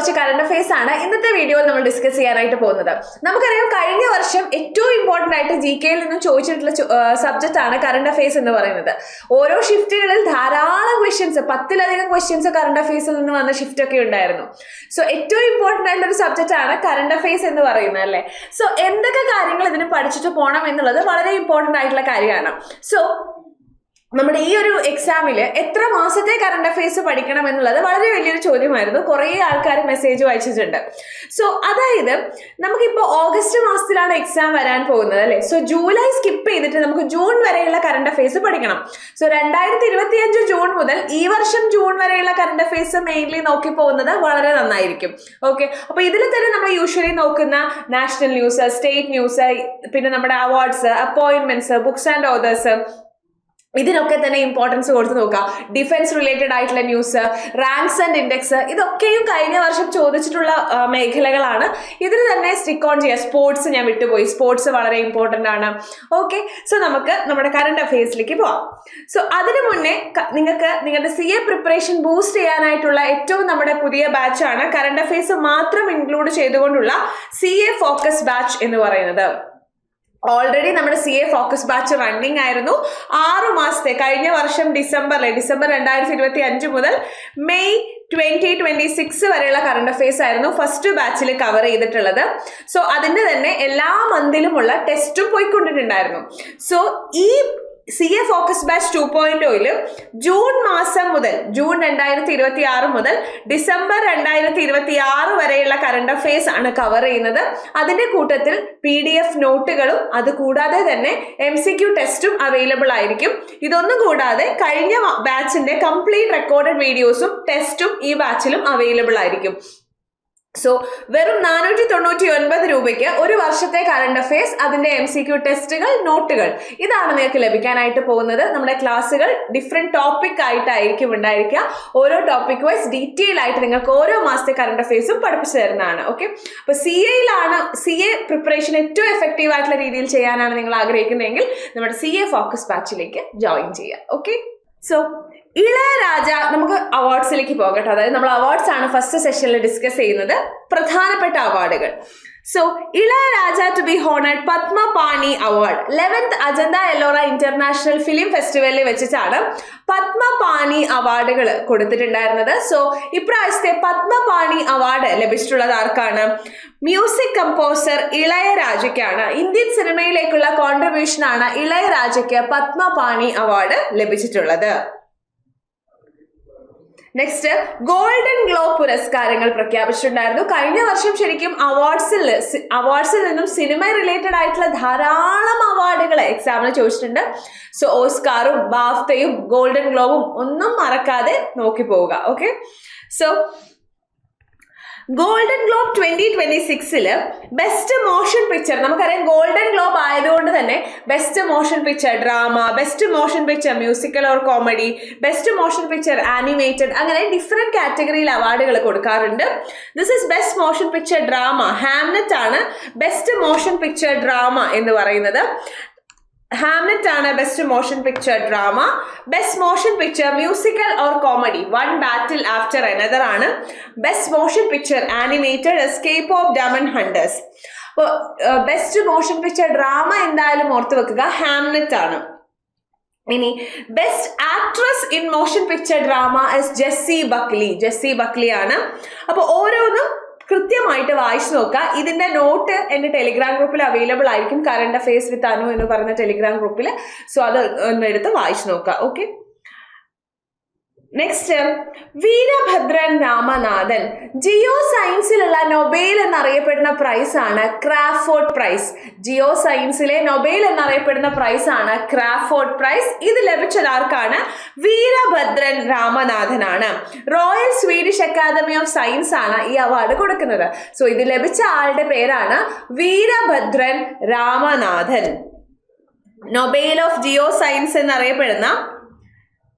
കുറച്ച് current affairs ആണ് ഇന്നത്തെ വീഡിയോയിൽ നമ്മൾ ഡിസ്കസ് ചെയ്യാനായിട്ട് പോകുന്നത്. നമുക്കറിയാം കഴിഞ്ഞ വർഷം ഏറ്റവും ഇമ്പോർട്ടന്റ് ആയിട്ട് GK-യിൽ നിന്നും ചോദിച്ചിട്ടുള്ള സബ്ജക്റ്റ് ആണ് കറണ്ട് അഫയേഴ്സ് എന്ന് പറയുന്നത്. ഓരോ ഷിഫ്റ്റുകളിൽ ധാരാളം ക്വസ്റ്റ്യൻസ്, 10-ലധികം ക്വസ്റ്റ്യൻസ് കറണ്ട് അഫയേഴ്സിൽ നിന്ന് വന്ന ഷിഫ്റ്റ് ഒക്കെ ഉണ്ടായിരുന്നു. സോ ഏറ്റവും ഇമ്പോർട്ടന്റ് ആയിട്ടുള്ള ഒരു സബ്ജക്റ്റ് ആണ് കറണ്ട് അഫയേഴ്സ് എന്ന് പറയുന്നത് അല്ലേ. സോ എന്തൊക്കെ കാര്യങ്ങൾ ഇതിന് പഠിച്ചിട്ട് പോകണം എന്നുള്ളത് വളരെ ഇമ്പോർട്ടന്റ് ആയിട്ടുള്ള കാര്യമാണ്. സോ നമ്മുടെ ഈ ഒരു എക്സാമിൽ എത്ര മാസത്തെ കറണ്ട് അഫയേഴ്സ് പഠിക്കണം എന്നുള്ളത് വളരെ വലിയൊരു ചോദ്യമായിരുന്നു. കുറേ ആൾക്കാർ മെസ്സേജ് വായിച്ചിട്ടുണ്ട്. സോ അതായത് നമുക്കിപ്പോൾ ഓഗസ്റ്റ് മാസത്തിലാണ് എക്സാം വരാൻ പോകുന്നത് അല്ലേ. സോ ജൂലൈ സ്കിപ്പ് ചെയ്തിട്ട് നമുക്ക് ജൂൺ വരെയുള്ള കറണ്ട് അഫയേഴ്സ് പഠിക്കണം. സോ 2025 ജൂൺ മുതൽ ഈ വർഷം ജൂൺ വരെയുള്ള കറണ്ട് അഫയേഴ്സ് മെയിൻലി നോക്കി പോകുന്നത് വളരെ നന്നായിരിക്കും. ഓക്കെ, അപ്പൊ ഇതിൽ തന്നെ നമ്മൾ യൂഷ്വലി നോക്കുന്ന നാഷണൽ ന്യൂസ്, സ്റ്റേറ്റ് ന്യൂസ്, പിന്നെ നമ്മുടെ awards, appointments, books and authors, ഇതിനൊക്കെ തന്നെ ഇമ്പോർട്ടൻസ് കൊടുത്ത് നോക്കാം. ഡിഫൻസ് റിലേറ്റഡ് ആയിട്ടുള്ള ന്യൂസ്, റാങ്ക്സ് ആൻഡ് ഇൻഡെക്സ്, ഇതൊക്കെയും കഴിഞ്ഞ വർഷം ചോദിച്ചിട്ടുള്ള മേഖലകളാണ്. ഇതിന് തന്നെ സ്റ്റിക്ക് ഓൺ ചെയ്യുക. സ്പോർട്സ് ഞാൻ വിട്ടുപോയി, സ്പോർട്സ് വളരെ ഇമ്പോർട്ടൻ്റ് ആണ്. ഓക്കെ, സോ നമുക്ക് നമ്മുടെ കറണ്ട് അഫയേഴ്സിലേക്ക് പോവാം. സോ അതിനു മുന്നേ നിങ്ങൾക്ക് നിങ്ങളുടെ CA പ്രിപ്പറേഷൻ ബൂസ്റ്റ് ചെയ്യാനായിട്ടുള്ള ഏറ്റവും നമ്മുടെ പുതിയ ബാച്ചാണ് കറണ്ട് അഫയേഴ്സ് മാത്രം ഇൻക്ലൂഡ് ചെയ്തുകൊണ്ടുള്ള CA ഫോക്കസ് ബാച്ച് എന്ന് പറയുന്നത്. ഓൾറെഡി നമ്മുടെ CA ഫോക്കസ് ബാച്ച് റണ്ണിങ് ആയിരുന്നു 6 മാസത്തെ. കഴിഞ്ഞ വർഷം ഡിസംബർ 2025 മുതൽ മെയ് 2026 വരെയുള്ള കറണ്ട് അഫയേഴ്സ് ആയിരുന്നു ഫസ്റ്റ് ബാച്ചിൽ കവർ ചെയ്തിട്ടുള്ളത്. സോ അതിന്റെ തന്നെ എല്ലാ മന്തിലുമുള്ള ടെസ്റ്റും പോയിക്കൊണ്ടിട്ടുണ്ടായിരുന്നു. സോ ഈ CA ഫോക്കസ് ബാച്ച് 2.0 ജൂൺ മാസം മുതൽ, ജൂൺ 2026 മുതൽ ഡിസംബർ 2026 വരെയുള്ള കറണ്ട് അഫയേഴ്സ് ആണ് കവർ ചെയ്യുന്നത്. അതിന്റെ കൂട്ടത്തിൽ PDF നോട്ടുകളും അത് കൂടാതെ തന്നെ MCQ ടെസ്റ്റും അവൈലബിൾ ആയിരിക്കും. ഇതൊന്നും കൂടാതെ കഴിഞ്ഞ ബാച്ചിന്റെ കംപ്ലീറ്റ് റെക്കോർഡഡ് വീഡിയോസും ടെസ്റ്റും ഈ ബാച്ചിലും അവൈലബിൾ ആയിരിക്കും. സോ വെറും 499 രൂപയ്ക്ക് ഒരു വർഷത്തെ കറണ്ട് അഫയേഴ്സ്, അതിന്റെ MCQ ടെസ്റ്റുകൾ, നോട്ടുകൾ, ഇതാണ് നിങ്ങൾക്ക് ലഭിക്കാനായിട്ട് പോകുന്നത്. നമ്മുടെ ക്ലാസ്സുകൾ ഡിഫറെന്റ് ടോപ്പിക് ആയിട്ടായിരിക്കും ഉണ്ടായിരിക്കുക. ഓരോ ടോപ്പിക് വൈസ് ഡീറ്റെയിൽ ആയിട്ട് നിങ്ങൾക്ക് ഓരോ മാസത്തെ കറണ്ട് അഫയേഴ്സും പഠിപ്പിച്ചു തരുന്നതാണ്. ഓക്കെ, അപ്പൊ CA പ്രിപ്പറേഷൻ ഏറ്റവും എഫക്റ്റീവ് ആയിട്ടുള്ള രീതിയിൽ ചെയ്യാനാണ് നിങ്ങൾ ആഗ്രഹിക്കുന്നതെങ്കിൽ നമ്മുടെ CA ഫോക്കസ് ബാച്ചിലേക്ക് ജോയിൻ ചെയ്യുക. ഓക്കെ, സോ ഇളയരാജ, നമുക്ക് അവാർഡ്സിലേക്ക് പോകട്ടെ. അതായത് നമ്മൾ അവാർഡ്സ് ആണ് ഫസ്റ്റ് സെഷനിൽ ഡിസ്കസ് ചെയ്യുന്നത്, പ്രധാനപ്പെട്ട അവാർഡുകൾ. So Ilaiyaraaja to be honoured Padmapani award 11th Ajanta Ellora international film ഫെസ്റ്റിവലിൽ വെച്ചിട്ടാണ് പത്മപാണി അവാർഡുകൾ കൊടുത്തിട്ടുണ്ടായിരുന്നത്. സോ ഇപ്രാവശ്യത്തെ പത്മപാണി അവാർഡ് ലഭിച്ചിട്ടുള്ളത് ആർക്കാണ്? മ്യൂസിക് കമ്പോസർ ഇളയരാജയ്ക്കാണ്. ഇന്ത്യൻ സിനിമയിലേക്കുള്ള കോൺട്രിബ്യൂഷനാണ് ഇളയരാജയ്ക്ക് പത്മപാണി അവാർഡ് ലഭിച്ചിട്ടുള്ളത്. നെക്സ്റ്റ്, ഗോൾഡൻ ഗ്ലോബ് പുരസ്കാരങ്ങൾ പ്രഖ്യാപിച്ചിട്ടുണ്ടായിരുന്നു. കഴിഞ്ഞ വർഷം ശരിക്കും അവാർഡ്സിൽ നിന്നും സിനിമ റിലേറ്റഡ് ആയിട്ടുള്ള ധാരാളം അവാർഡുകൾ എക്സാമിന് ചോദിച്ചിട്ടുണ്ട്. സോ ഓസ്കാറും ബാഫ്തയും ഗോൾഡൻ ഗ്ലോബും ഒന്നും മറക്കാതെ നോക്കി പോവുക. Okay, so golden globe 2026 best motion picture, നമുക്കറിയാം ഗോൾഡൻ ഗ്ലോബ് ആയതുകൊണ്ട് തന്നെ best motion picture drama, best motion picture musical or comedy, best motion picture animated, അങ്ങനെ ഡിഫറെന്റ് കാറ്റഗറിയിൽ അവാർഡുകൾ കൊടുക്കാറുണ്ട്. This is best motion picture drama. Hamlet ആണ് best motion picture drama എന്ന് പറയുന്നത്. ഹാംലെറ്റ് ആണ് best motion picture drama. Best motion picture musical or comedy one battle after another ആണ്. Best motion picture animated escape of diamond hunters. അപ്പോൾ best motion picture drama എന്തായാലും ഓർത്ത് വെക്കുക, Hamlet ആണ്. ഇനി best actress in motion picture drama Jessie Buckley ആണ്. അപ്പോൾ ഓരോന്നും കൃത്യമായിട്ട് വായിച്ചു നോക്കുക. ഇതിന്റെ നോട്ട് എന്റെ ടെലിഗ്രാം ഗ്രൂപ്പിൽ അവൈലബിൾ ആയിരിക്കും, കറണ്ട് അഫയേഴ്സ് വിത്ത് അനു എന്ന് പറയുന്ന ടെലിഗ്രാം ഗ്രൂപ്പിൽ. സോ അത് ഒന്നെടുത്ത് വായിച്ചു നോക്കുക. Okay, next, Veerabhadran Ramanathan. Geo സയൻസിലുള്ള നൊബേൽ എന്നറിയപ്പെടുന്ന പ്രൈസ് ആണ് ക്രാഫോർഡ് പ്രൈസ്. ജിയോ സയൻസിലെ നൊബേൽ എന്നറിയപ്പെടുന്ന പ്രൈസ് ആണ് ക്രാഫോർഡ് പ്രൈസ്. ഇത് ലഭിച്ചത് ആർക്കാണ്? വീരഭദ്രൻ രാമനാഥനാണ്. Royal Swedish academy of science ആണ് ഈ അവാർഡ് കൊടുക്കുന്നത്. സോ ഇത് ലഭിച്ച ആളുടെ പേരാണ് Veerabhadran Ramanathan. Nobel of geo science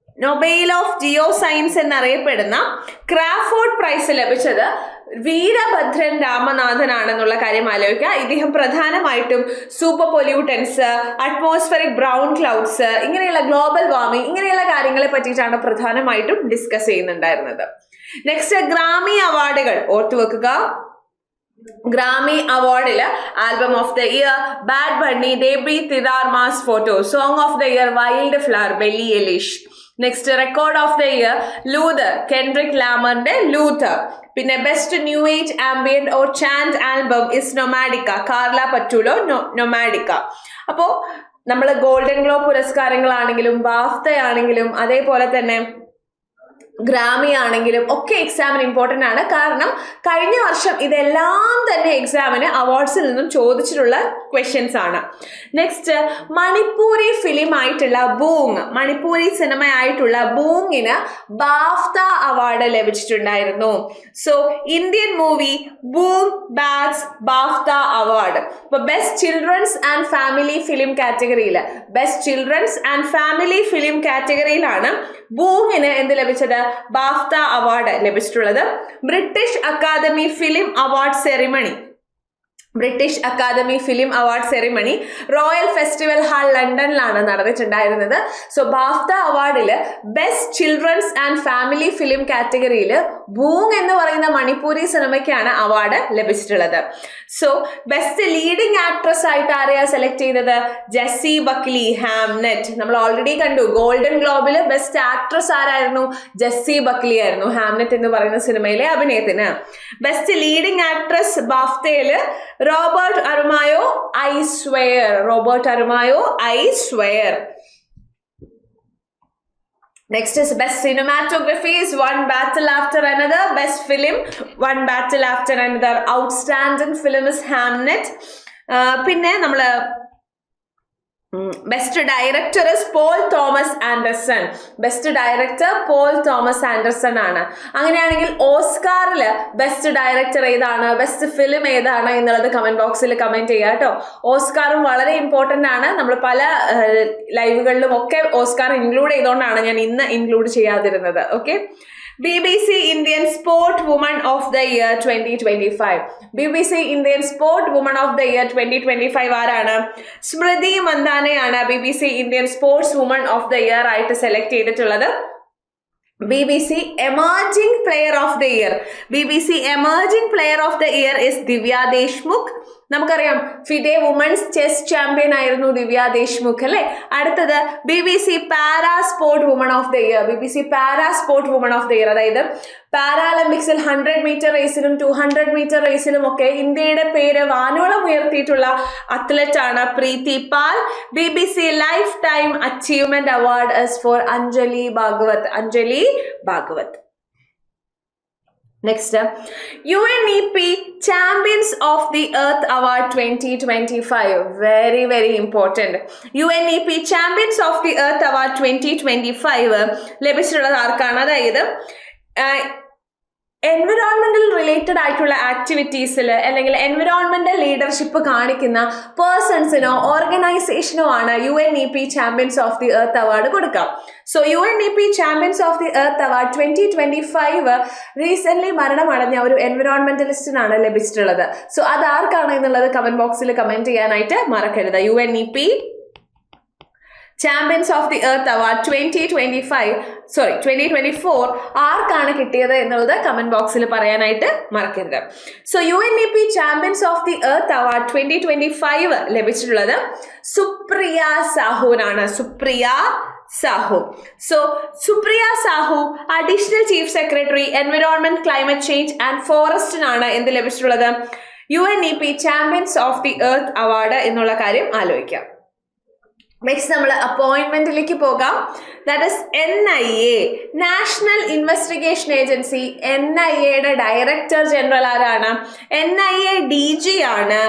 എന്നറിയപ്പെടുന്ന ക്രാഫോർഡ് പ്രൈസ് ലഭിച്ചത് വീരഭദ്രൻ രാമനാഥനാണെന്നുള്ള കാര്യം ആലോചിക്കുക. ഇദ്ദേഹം പ്രധാനമായിട്ടും super pollutants, atmospheric brown clouds, ഇങ്ങനെയുള്ള ഗ്ലോബൽ വാർമിംഗ്, ഇങ്ങനെയുള്ള കാര്യങ്ങളെ പറ്റിയിട്ടാണ് പ്രധാനമായിട്ടും ഡിസ്കസ് ചെയ്യുന്നുണ്ടായിരുന്നത്. നെക്സ്റ്റ് ഗ്രാമി അവാർഡുകൾ ഓർത്തുവെക്കുക. ഗ്രാമി അവാർഡില് album of the year Bad Bunny, Debi Tirar Mas photo, song of the year wild flower, Billie Eilish. Next record of the year Luther, Kendrick ലാമറിന്റെ ലൂതർ. പിന്നെ best new age ambient or chant album is Nomadica, Carla Patullo Nomadica. അപ്പോ നമ്മൾ golden globe പുരസ്കാരങ്ങളാണെങ്കിലും BAFTA ആണെങ്കിലും അതേപോലെ തന്നെ Grammy ആണെങ്കിലും ഒക്കെ എക്സാമിന് ഇമ്പോർട്ടൻ്റ് ആണ്. കാരണം കഴിഞ്ഞ വർഷം ഇതെല്ലാം തന്നെ എക്സാമിന് അവാർഡ്സിൽ നിന്നും ചോദിച്ചിട്ടുള്ള ക്വസ്റ്റ്യൻസ് ആണ്. നെക്സ്റ്റ് മണിപ്പൂരി ഫിലിം ആയിട്ടുള്ള ബൂങ്, മണിപ്പൂരി സിനിമ ആയിട്ടുള്ള ബൂങ്ങിന് ബാഫ്ത അവാർഡ് ലഭിച്ചിട്ടുണ്ടായിരുന്നു. So Indian movie Boong bags BAFTA award. ഇപ്പൊ best children's and family film കാറ്റഗറിയിൽ, best children's and family film കാറ്റഗറിയിലാണ് ബൂങ്ങിന് എന്ത് ലഭിച്ചത്? ബാഫ്ത അവാർഡ് ലഭിച്ചിട്ടുള്ളത്. British academy film award ceremony, British academy film award ceremony royal festival hall ലണ്ടനിലാണ് നടന്നിട്ടുണ്ടായിരുന്നത്. So BAFTA അവാർഡിൽ best children's and family film കാറ്റഗറിയിൽ ബൂങ് എന്ന് പറയുന്ന മണിപ്പൂരി സിനിമയ്ക്കാണ് അവാർഡ് ലഭിച്ചിട്ടുള്ളത്. സോ ബെസ്റ്റ് ലീഡിംഗ് ആക്ട്രസ് ആയിട്ട് ആരെയാ സെലക്ട് ചെയ്തത്? Jessie Buckley, Hamnet. നമ്മൾ ഓൾറെഡി കണ്ടു ഗോൾഡൻ ഗ്ലോബിൽ ബെസ്റ്റ് ആക്ട്രസ് ആരായിരുന്നു? ജെസ്സി ബക്ലി ആയിരുന്നു, ഹാംനെറ്റ് എന്ന് പറയുന്ന സിനിമയിലെ അഭിനയത്തിന്. ബെസ്റ്റ് ലീഡിംഗ് ആക്ട്രസ് ബാഫ്തയില് Robert Aramayo, I swear, Robert Aramayo, I swear. Next is best cinematography is One Battle After Another. Best film One Battle After Another. Outstanding film is Hamnet. പിന്നെ നമ്മള് best director Paul Thomas Anderson. Best director Paul Thomas Anderson ആണ്. അങ്ങനെയാണെങ്കിൽ ഓസ്കാറില് best director ഏതാണ്, best film ഏതാണ് എന്നുള്ളത് comment ബോക്സിൽ comment ചെയ്യുക കേട്ടോ. ഓസ്കാറും വളരെ ഇമ്പോർട്ടന്റ് ആണ്. നമ്മൾ പല ലൈവുകളിലും ഒക്കെ ഓസ്കാർ ഇൻക്ലൂഡ് ചെയ്തുകൊണ്ടാണ് ഞാൻ ഇന്ന് ഇൻക്ലൂഡ് ചെയ്യാതിരുന്നത്. Okay. BBC Indian Sport Woman of the Year 2025. BBC Indian Sport Woman of the Year 2025 ആരാണ്? സ്മൃതി മന്ദാനയാണ് BBC Indian Sports Woman of the Year ആയിട്ട് സെലക്ട് ചെയ്തിട്ടുള്ളത്. BBC Emerging Player of the Year. BBC Emerging Player of the Year is ദിവ്യ ദേശ്മുഖ്. നമുക്കറിയാം FIDE women's chess champion ആയിരുന്നു ദിവ്യ ദേശ്മുഖ് അല്ലെ. അടുത്തത് BBC para sport woman of the year. BBC para sport woman of the year, അതായത് പാരാലിമ്പിക്സിൽ 100 metre റേസിലും 200 metre റേസിലും ഒക്കെ ഇന്ത്യയുടെ പേര് വാനോളം ഉയർത്തിയിട്ടുള്ള athlete ആണ് Preeti Pal. BBC lifetime achievement award is for Anjali Bhagwat. Anjali Bhagwat. Next, UNEP Champions of the Earth Award 2025. Very, very important. UNEP Champions of the Earth Award 2025 ലഭിച്ചിട്ടുള്ളത് ആർക്കാണ്? അതായത് environmental related ആയിട്ടുള്ള ആക്ടിവിറ്റീസിൽ അല്ലെങ്കിൽ എൻവിറോൺമെന്റൽ ലീഡർഷിപ്പ് കാണിക്കുന്ന പേഴ്സൺസിനോ ഓർഗനൈസേഷനോ ആണ് UNEP champions of the earth award കൊടുക്കാം. So UNEP champions of the earth award 2025 recent മരണമടഞ്ഞ ഒരു എൻവിറോൺമെന്റലിസ്റ്റിനാണ് ലഭിച്ചിട്ടുള്ളത്. സോ അത് ആർക്കാണ് എന്നുള്ളത് കമന്റ് ബോക്സിൽ കമന്റ് ചെയ്യാനായിട്ട് മറക്കരുത്. UNEP champions of the earth award 2024 ആർക്കാണ് കിട്ടിയത് എന്നുള്ളത് കമന്റ് ബോക്സിൽ പറയാനായിട്ട് മറക്കരുത്. So UNEP champions of the earth award 2025 ലഭിച്ചിട്ടുള്ളത് സുപ്രിയ സാഹുവിനാണ്. Supriya Sahu. So Supriya Sahu additional chief secretary environment, climate change and ഫോറസ്റ്റിനാണ് എന്ത് ലഭിച്ചിട്ടുള്ളത്? UNEP champions of the earth award എന്നുള്ള കാര്യം ആലോചിക്കാം. നെക്സ്റ്റ് നമ്മൾ അപ്പോയിന്റ്മെന്റിലേക്ക് പോകാം. That is NIA, national investigation agency. NIAയുടെ ഡയറക്ടർ ജനറൽ ആരാണ്? NIA DG ആണ്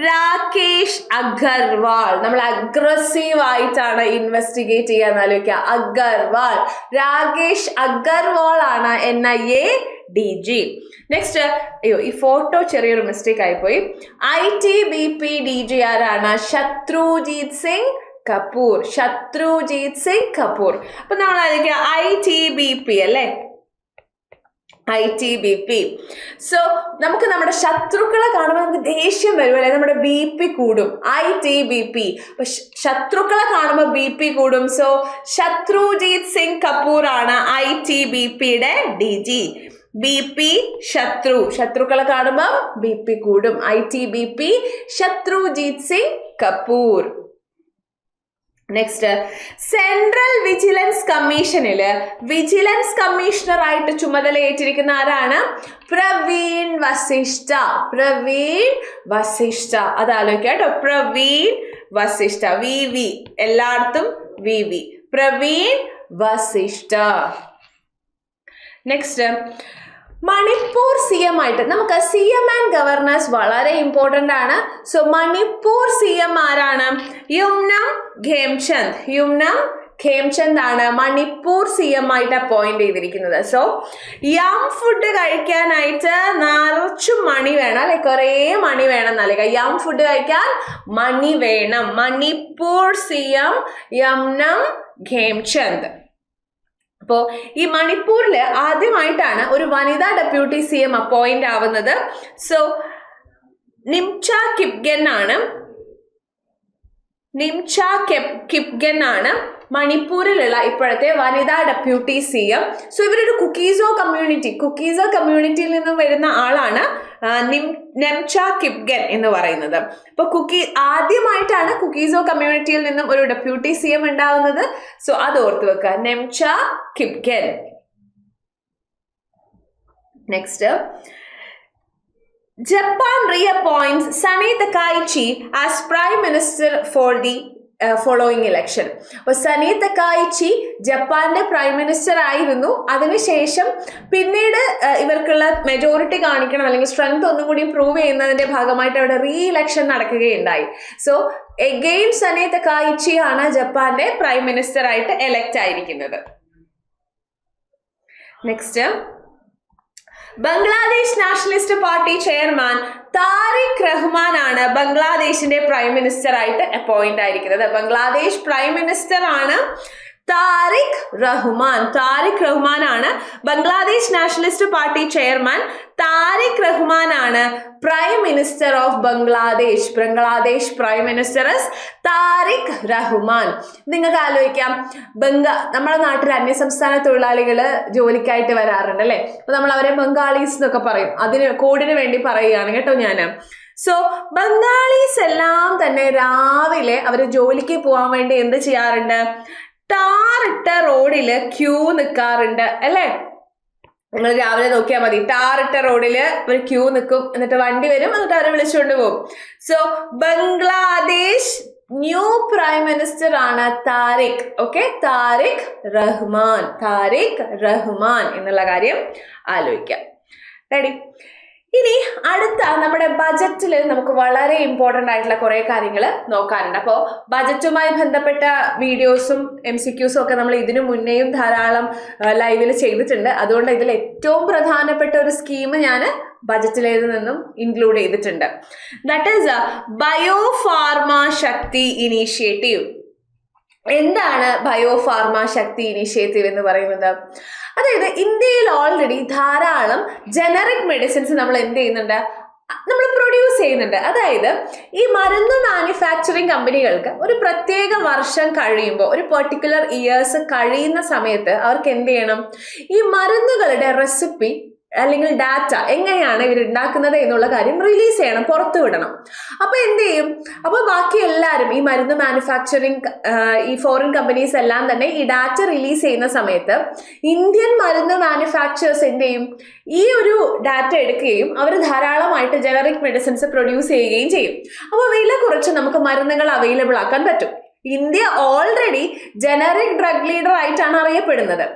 രാകേഷ് അഗർവാൾ. നമ്മൾ അഗ്രസീവ് ആയിട്ടാണ് ഇൻവെസ്റ്റിഗേറ്റ് ചെയ്യാൻ ആലോചിക്കുക. അഗർവാൾ, രാകേഷ് അഗർവാൾ ആണ് NIA DG. നെക്സ്റ്റ്, ഈ ഫോട്ടോ ചെറിയൊരു മിസ്റ്റേക്ക് ആയിപ്പോയി. ITBP DG ആരാണ്? ശത്രുജിത് സിംഗ് കപൂർ. ശത്രുജിത് സിംഗ് കപൂർ. അപ്പൊ നമ്മൾ ആലോചിക്കുക ITBP അല്ലേ, ITBP. സോ നമുക്ക് നമ്മുടെ ശത്രുക്കളെ കാണുമ്പോൾ നമുക്ക് ദേഷ്യം വരും അല്ലെ, നമ്മുടെ BP കൂടും. ITBP. അപ്പൊ ശത്രുക്കളെ കാണുമ്പോൾ BP കൂടും. സോ ശത്രുജീത് സിംഗ് കപൂർ ആണ് ITBPയുടെ DG. BP ശത്രുക്കളെ കാണുമ്പോൾ BP കൂടും. ITBP Shatrujeet Singh Kapoor. Next, central vigilance കമ്മീഷനില് വിജിലൻസ് കമ്മീഷണർ ആയിട്ട് ചുമതലയേറ്റിരിക്കുന്ന ആരാണ്? പ്രവീൺ വസിഷ്ഠ. അത് ആലോചിക്കുക കേട്ടോ. പ്രവീൺ വസിഷ്ഠ. VV എല്ലായിടത്തും VV. Praveen Vasishtha. Next, Manipur CM ആയിട്ട് നമുക്ക് CM ആൻഡ് ഗവർണേഴ്സ് വളരെ ഇമ്പോർട്ടൻ്റ് ആണ്. സോ മണിപ്പൂർ CM ആരാണ്? യുംനം ഖേംചന്ദ് ആണ് മണിപ്പൂർ CM ആയിട്ട് അപ്പോയിന്റ് ചെയ്തിരിക്കുന്നത്. സോ യം ഫുഡ് കഴിക്കാനായിട്ട് നിറച്ചും മണി വേണം അല്ലെ, കുറേ മണി വേണം എന്നല്ല, യം ഫുഡ് കഴിക്കാൻ മണി വേണം. മണിപ്പൂർ CM യുംനം ഖേംചന്ദ്. അപ്പോൾ ഈ മണിപ്പൂരിൽ ആദ്യമായിട്ടാണ് ഒരു വനിതാ ഡെപ്യൂട്ടി CM അപ്പോയിന്റ് ആവുന്നത്. സോ നിംച കിപ്ഗൻ ആണ് മണിപ്പൂരിലുള്ള ഇപ്പോഴത്തെ വനിതാ ഡെപ്യൂട്ടി CM. സോ ഇവരൊരു കുക്കീസോ കമ്മ്യൂണിറ്റിയിൽ നിന്നും വരുന്ന ആളാണ് നിംച കിപ്ഗൻ എന്ന് പറയുന്നത്. അപ്പൊ ആദ്യമായിട്ടാണ് കുക്കീസോ കമ്മ്യൂണിറ്റിയിൽ നിന്നും ഒരു ഡെപ്യൂട്ടി CM ഉണ്ടാവുന്നത്. സോ അത് ഓർത്ത് വെക്കുക, നിംച കിപ്ഗൻ. നെക്സ്റ്റ്, ജപ്പാൻ റീഅപ്പോയിന്റ്സ് സനി Takaichi as prime minister for the following election. അപ്പോൾ സനി തകായിച്ചി ജപ്പാന്റെ പ്രൈം മിനിസ്റ്റർ ആയിരുന്നു. അതിനുശേഷം പിന്നീട് ഇവർക്കുള്ള മെജോറിറ്റി കാണിക്കണം അല്ലെങ്കിൽ സ്ട്രെങ്ത് ഒന്നും കൂടി പ്രൂവ് ചെയ്യുന്നതിന്റെ ഭാഗമായിട്ട് അവിടെ റീ ഇലക്ഷൻ നടക്കുകയുണ്ടായി. സോ എഗെയിൻ സനി തകായിച്ചി ആണ് ജപ്പാന്റെ പ്രൈം മിനിസ്റ്റർ ആയിട്ട് എലക്ട് ആയിരിക്കുന്നത്. Next, Bangladesh nationalist party chairman Tarique Rahman ആണ് ബംഗ്ലാദേശിന്റെ പ്രൈം മിനിസ്റ്റർ ആയിട്ട് അപ്പോയിന്റ് ആയിരിക്കുന്നത്. ബംഗ്ലാദേശ് പ്രൈം മിനിസ്റ്റർ ആണ് താരിഖ് റഹ്മാൻ ആണ് Bangladesh nationalist party chairman. Tarique Rahman ആണ് prime minister of Bangladesh prime minister Tarique Rahman. നിങ്ങൾക്ക് ആലോചിക്കാം, നമ്മുടെ നാട്ടിൽ അന്യസംസ്ഥാന തൊഴിലാളികൾ ജോലിക്കായിട്ട് വരാറുണ്ട് അല്ലെ. അപ്പൊ നമ്മൾ അവരെ ബംഗാളീസ് എന്നൊക്കെ പറയും, അതിന് കോഡിന് വേണ്ടി പറയുകയാണ് കേട്ടോ ഞാൻ. സോ ബംഗാളീസ് എല്ലാം തന്നെ രാവിലെ അവർ ജോലിക്ക് പോകാൻ വേണ്ടി എന്ത് ചെയ്യാറുണ്ട്? ടാറിട്ട റോഡില് ക്യൂ നിൽക്കാറുണ്ട് അല്ലെ. നിങ്ങൾ രാവിലെ നോക്കിയാൽ മതി, ടാറിട്ട റോഡില് ഒരു ക്യൂ നിൽക്കും, എന്നിട്ട് വണ്ടി വരും, എന്നിട്ട് അവരെ വിളിച്ചുകൊണ്ട് പോകും. So Bangladesh new prime minister ആണ് താരിഖ്. ഓക്കെ, താരിഖ് റഹ്മാൻ എന്നുള്ള കാര്യം ആലോചിക്കാം. റെഡി? ഇനി അടുത്ത നമ്മുടെ ബജറ്റിൽ നമുക്ക് വളരെ ഇമ്പോർട്ടൻ്റ് ആയിട്ടുള്ള കുറേ കാര്യങ്ങൾ നോക്കാനുണ്ട്. അപ്പോൾ ബജറ്റുമായി ബന്ധപ്പെട്ട വീഡിയോസും MCQസും ഒക്കെ നമ്മൾ ഇതിനു മുന്നേയും ധാരാളം ലൈവിൽ ചെയ്തിട്ടുണ്ട്. അതുകൊണ്ട് ഇതിൽ ഏറ്റവും പ്രധാനപ്പെട്ട ഒരു സ്കീം ഞാൻ ബജറ്റിലേത് നിന്നും ഇൻക്ലൂഡ് ചെയ്തിട്ടുണ്ട്. That is biopharma Shakti initiative. എന്താണ് ബയോഫാർമ ശക്തി ഇനീഷ്യേറ്റീവ് എന്ന് പറയുന്നത്? അതായത് ഇന്ത്യയിൽ ഓൾറെഡി ധാരാളം ജനറിക് മെഡിസിൻസ് നമ്മൾ എന്ത് ചെയ്യുന്നുണ്ട്? നമ്മൾ പ്രൊഡ്യൂസ് ചെയ്യുന്നുണ്ട്. അതായത് ഈ മരുന്ന് മാനുഫാക്ചറിങ് കമ്പനികൾക്ക് ഒരു പ്രത്യേക വർഷം കഴിയുമ്പോൾ, ഒരു പെർട്ടിക്കുലർ ഇയേഴ്സ് കഴിയുന്ന സമയത്ത് അവർക്ക് എന്ത് ചെയ്യണം? ഈ മരുന്നുകളുടെ റെസിപ്പി അല്ലെങ്കിൽ ഡാറ്റ എങ്ങനെയാണ് ഇവർ ഉണ്ടാക്കുന്നത് എന്നുള്ള കാര്യം റിലീസ് ചെയ്യണം, പുറത്തു വിടണം. അപ്പൊ എന്ത് ചെയ്യും? അപ്പൊ ബാക്കി എല്ലാവരും ഈ മരുന്ന് മാനുഫാക്ചറിങ് ഈ ഫോറിൻ കമ്പനീസ് എല്ലാം തന്നെ ഈ ഡാറ്റ റിലീസ് ചെയ്യുന്ന സമയത്ത് ഇന്ത്യൻ മരുന്ന് മാനുഫാക്ചേഴ്സ് എന്ത് ചെയ്യും? ഈ ഒരു ഡാറ്റ എടുക്കുകയും അവർ ധാരാളമായിട്ട് ജനറിക് മെഡിസിൻസ് പ്രൊഡ്യൂസ് ചെയ്യുകയും ചെയ്യും. അപ്പോൾ വില കുറച്ച് നമുക്ക് മരുന്നുകൾ അവൈലബിൾ ആക്കാൻ പറ്റും. India already generic drug leader ആയിട്ടാണ് അറിയപ്പെടുന്നത്.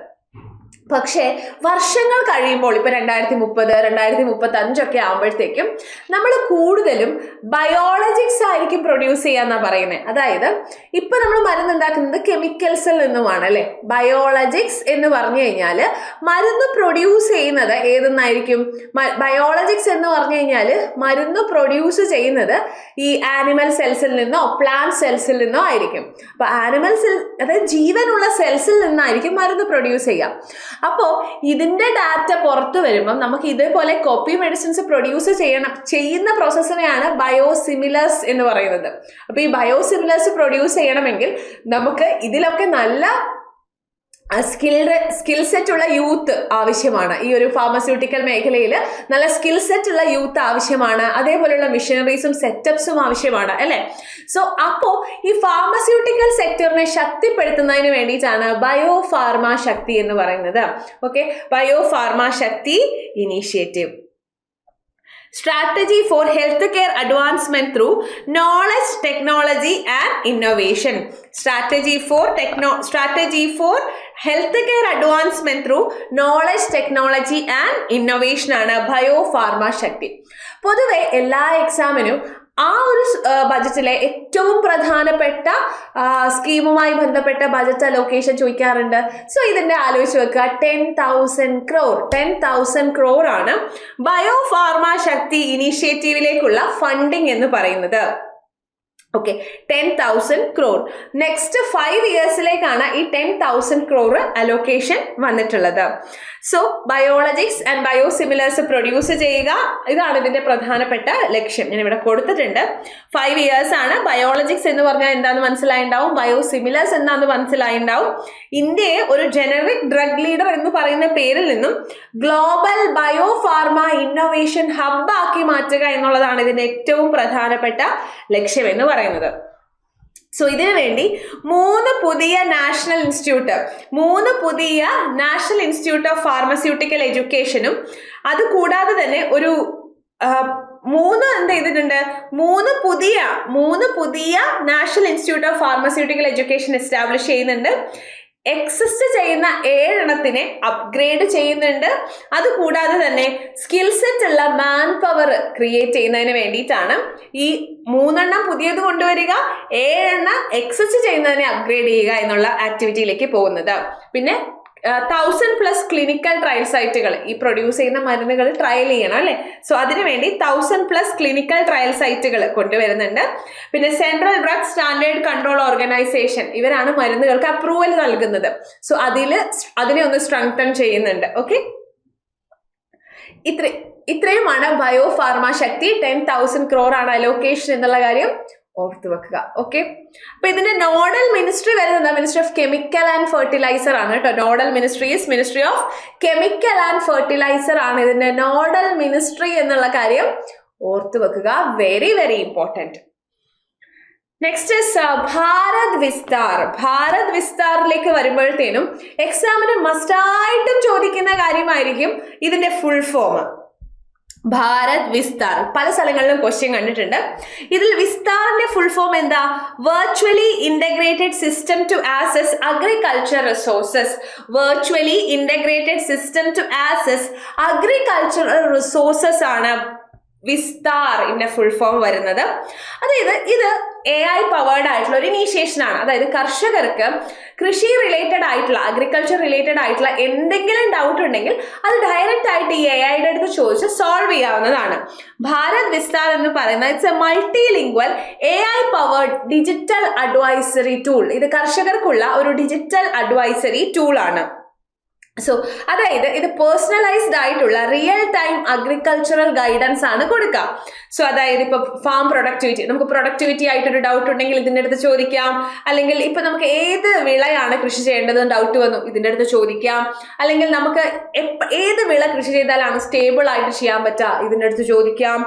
പക്ഷേ വർഷങ്ങൾ കഴിയുമ്പോൾ, ഇപ്പൊ 2030, 2035 ആകുമ്പോഴത്തേക്കും നമ്മൾ കൂടുതലും ബയോളജിക്സ് ആയിരിക്കും പ്രൊഡ്യൂസ് ചെയ്യാന്നാ പറയുന്നത്. അതായത് ഇപ്പൊ നമ്മൾ മരുന്നുണ്ടാക്കുന്നത് കെമിക്കൽസിൽ നിന്നുമാണ് അല്ലെ. ബയോളജിക്സ് എന്ന് പറഞ്ഞു കഴിഞ്ഞാൽ മരുന്ന് പ്രൊഡ്യൂസ് ചെയ്യുന്നത് ഏതെന്നായിരിക്കും? ബയോളജിക്സ് എന്ന് പറഞ്ഞു കഴിഞ്ഞാൽ മരുന്ന് പ്രൊഡ്യൂസ് ചെയ്യുന്നത് ഈ ആനിമൽ സെൽസിൽ നിന്നോ പ്ലാന്റ് സെൽസിൽ നിന്നോ ആയിരിക്കും. അപ്പൊ ആനിമൽ സെൽ, അതായത് ജീവനുള്ള സെൽസിൽ നിന്നായിരിക്കും മരുന്ന് പ്രൊഡ്യൂസ് ചെയ്യുക. അപ്പോൾ ഇതിന്റെ ഡാറ്റ പുറത്തു വരുമ്പോൾ നമുക്ക് ഇതേപോലെ കോപ്പി മെഡിസിൻസ് പ്രൊഡ്യൂസ് ചെയ്യുന്ന പ്രോസസ്സിനെയാണ് ബയോസിമിലേഴ്സ് എന്ന് പറയുന്നത്. അപ്പോൾ ഈ ബയോസിമിലേഴ്സ് പ്രൊഡ്യൂസ് ചെയ്യണമെങ്കിൽ നമുക്ക് ഇതിലൊക്കെ നല്ല സ്കിൽ സെറ്റ് ഉള്ള യൂത്ത് ആവശ്യമാണ്. ഈ ഒരു ഫാർമസ്യൂട്ടിക്കൽ മേഖലയിൽ നല്ല സ്കിൽ സെറ്റ് ഉള്ള യൂത്ത് ആവശ്യമാണ്. അതേപോലെയുള്ള മിഷനറീസും സെറ്റപ്സും ആവശ്യമാണ് അല്ലെ. സോ അപ്പോൾ ഈ ഫാർമസ്യൂട്ടിക്കൽ സെക്ടറിനെ ശക്തിപ്പെടുത്തുന്നതിന് വേണ്ടിയിട്ടാണ് ബയോ ഫാർമ ശക്തി എന്ന് പറയുന്നത്. Okay, bio pharma Shakti initiative. Strategy for healthcare advancement through knowledge, technology and innovation. Strategy for healthcare advancement through knowledge, technology and innovation ആണ് ബയോഫാർമ ശക്തി. പൊതുവെ എല്ലാ എക്സാമിനും ആ ഒരു ബജറ്റിലെ ഏറ്റവും പ്രധാനപ്പെട്ട സ്കീമുമായി ബന്ധപ്പെട്ട ബജറ്റ് അലോക്കേഷൻ ചോദിക്കാറുണ്ട്. സോ ഇതിന്റെ ആലോചിച്ച് വെക്കുക, 10,000 crore 10,000 crore ആണ് ബയോഫാർമ ശക്തി ഇനീഷ്യേറ്റീവിലേക്കുള്ള ഫണ്ടിങ് എന്ന് പറയുന്നത്. Okay, 10,000 crore. നെക്സ്റ്റ് 5 ഇയേഴ്സിലേക്കാണ് ഈ 10,000 crore അലോക്കേഷൻ വന്നിട്ടുള്ളത്. സോ ബയോളജിക്സ് ആൻഡ് ബയോസിമിലേഴ്സ് പ്രൊഡ്യൂസ് ചെയ്യുക, ഇതാണ് ഇതിന്റെ പ്രധാനപ്പെട്ട ലക്ഷ്യം. ഞാൻ ഇവിടെ കൊടുത്തിട്ടുണ്ട്. 5 ഇയേഴ്സ് ആണ്. ബയോളജിക്സ് എന്ന് പറഞ്ഞാൽ എന്താണെന്ന് മനസ്സിലായിണ്ടാവും, ബയോസിമിലേഴ്സ് എന്താണെന്ന് മനസ്സിലായിണ്ടാവും. ഇന്ത്യയെ ഒരു ജനറിക് ഡ്രഗ് ലീഡർ എന്ന് പറയുന്ന പേരിൽ നിന്നും ഗ്ലോബൽ ബയോഫാർമ ഇന്നോവേഷൻ ഹബ് ആക്കി മാറ്റുക എന്നുള്ളതാണ് ഇതിന്റെ ഏറ്റവും പ്രധാനപ്പെട്ട ലക്ഷ്യം എന്ന് പറയുന്നത്. സോ ഇതിനു വേണ്ടി 3 പുതിയ നാഷണൽ ഇൻസ്റ്റിറ്റ്യൂട്ട് ഓഫ് ഫാർമസ്യൂട്ടിക്കൽ എഡ്യൂക്കേഷനും അത് കൂടാതെ തന്നെ ഒരു 3 പുതിയ national institute of pharmaceutical education establish ചെയ്യുന്നുണ്ട്. എക്സിസ്റ്റ് ചെയ്യുന്ന 7 എണ്ണത്തിനെ അപ്ഗ്രേഡ് ചെയ്യുന്നുണ്ട്. അതുകൂടാതെ തന്നെ സ്കിൽ സെറ്റ് ഉള്ള മാൻ പവർ ക്രിയേറ്റ് ചെയ്യുന്നതിന് വേണ്ടിയിട്ടാണ് ഈ 3 എണ്ണം പുതിയത് കൊണ്ടുവരിക, 7 എണ്ണം എക്സിസ്റ്റ് ചെയ്യുന്നതിനെ അപ്ഗ്രേഡ് ചെയ്യുക എന്നുള്ള ആക്ടിവിറ്റിയിലേക്ക് പോകുന്നത്. പിന്നെ 1000+ ക്ലിനിക്കൽ ട്രയൽ സൈറ്റുകൾ, ഈ പ്രൊഡ്യൂസ് ചെയ്യുന്ന മരുന്നുകൾ ട്രയൽ ചെയ്യണം അല്ലെ. സോ അതിനുവേണ്ടി 1000+ ക്ലിനിക്കൽ ട്രയൽ സൈറ്റുകൾ കൊണ്ടുവരുന്നുണ്ട്. പിന്നെ central drug standard control organisation, ഇവരാണ് മരുന്നുകൾക്ക് അപ്രൂവൽ നൽകുന്നത്. സോ അതിനെ ഒന്ന് സ്ട്രെങ്തൻ ചെയ്യുന്നുണ്ട്. ഓക്കെ, ഇത്രയുമാണ് ബയോഫാർമ ശക്തി. 10,000 crore ആണ് അലോക്കേഷൻ എന്നുള്ള കാര്യം ഓർത്തു വെക്കുക. ഓക്കെ, അപ്പൊ ഇതിന്റെ നോഡൽ മിനിസ്ട്രി വരുന്നത് ministry of chemical and fertiliser ആണ് കേട്ടോ. Nodal ministry is ministry of chemical and fertiliser ആണ് ഇതിന്റെ നോഡൽ മിനിസ്ട്രി എന്നുള്ള കാര്യം ഓർത്തു വെക്കുക. Very very important. Next Bharat വിസ്താറിലേക്ക് വരുമ്പോഴത്തേനും എക്സാമിന് മസ്റ്റായിട്ടും ചോദിക്കുന്ന കാര്യമായിരിക്കും ഇതിന്റെ ഫുൾ ഫോം. ഭാരത് വിസ്താർ പല സ്ഥലങ്ങളിലും ക്വസ്റ്റ്യൻ കണ്ടിട്ടുണ്ട്. ഇതിൽ വിസ്താറിന്റെ ഫുൾ ഫോം എന്താ? Virtually integrated system to access agriculture resources. Virtually integrated system to access agricultural resources ആണ് വിസ്താർ ഇന്റെ ഫുൾ ഫോം വരുന്നത്. അതായത് ഇത് AI പവേർഡ് ആയിട്ടുള്ള ഒരു ഇനീഷ്യേഷൻ ആണ്. അതായത് കർഷകർക്ക് കൃഷി റിലേറ്റഡ് ആയിട്ടുള്ള അഗ്രികൾച്ചർ റിലേറ്റഡ് ആയിട്ടുള്ള എന്തെങ്കിലും ഡൗട്ട് ഉണ്ടെങ്കിൽ അത് ഡയറക്റ്റ് ആയിട്ട് ഈ AI-യുടെ അടുത്ത് ചോദിച്ച് സോൾവ് ചെയ്യാവുന്നതാണ്. ഭാരത് വിസ്താർ എന്ന് പറയുന്നത് it's A multi lingual AI powered digital advisory tool. ഇത് കർഷകർക്കുള്ള ഒരു ഡിജിറ്റൽ അഡ്വൈസറി ടൂൾ ആണ്. സോ അതായത് ഇത് പേഴ്സണലൈസ്ഡ് ആയിട്ടുള്ള റിയൽ ടൈം അഗ്രികൾച്ചറൽ ഗൈഡൻസ് ആണ് കൊടുക്കുക. സോ അതായത് ഇപ്പൊ ഫാം പ്രൊഡക്ടിവിറ്റി, നമുക്ക് പ്രൊഡക്ടിവിറ്റി ആയിട്ടൊരു ഡൗട്ട് ഉണ്ടെങ്കിൽ ഇതിൻ്റെ അടുത്ത് ചോദിക്കാം. അല്ലെങ്കിൽ ഇപ്പൊ നമുക്ക് ഏത് വിളയാണ് കൃഷി ചെയ്യേണ്ടതെന്ന് ഡൗട്ട് വന്നു, ഇതിൻ്റെ അടുത്ത് ചോദിക്കാം. അല്ലെങ്കിൽ നമുക്ക് ഏത് വിള കൃഷി ചെയ്താലാണ് സ്റ്റേബിൾ ആയിട്ട് ചെയ്യാൻ പറ്റുക, ഇതിൻ്റെ അടുത്ത് ചോദിക്കാം.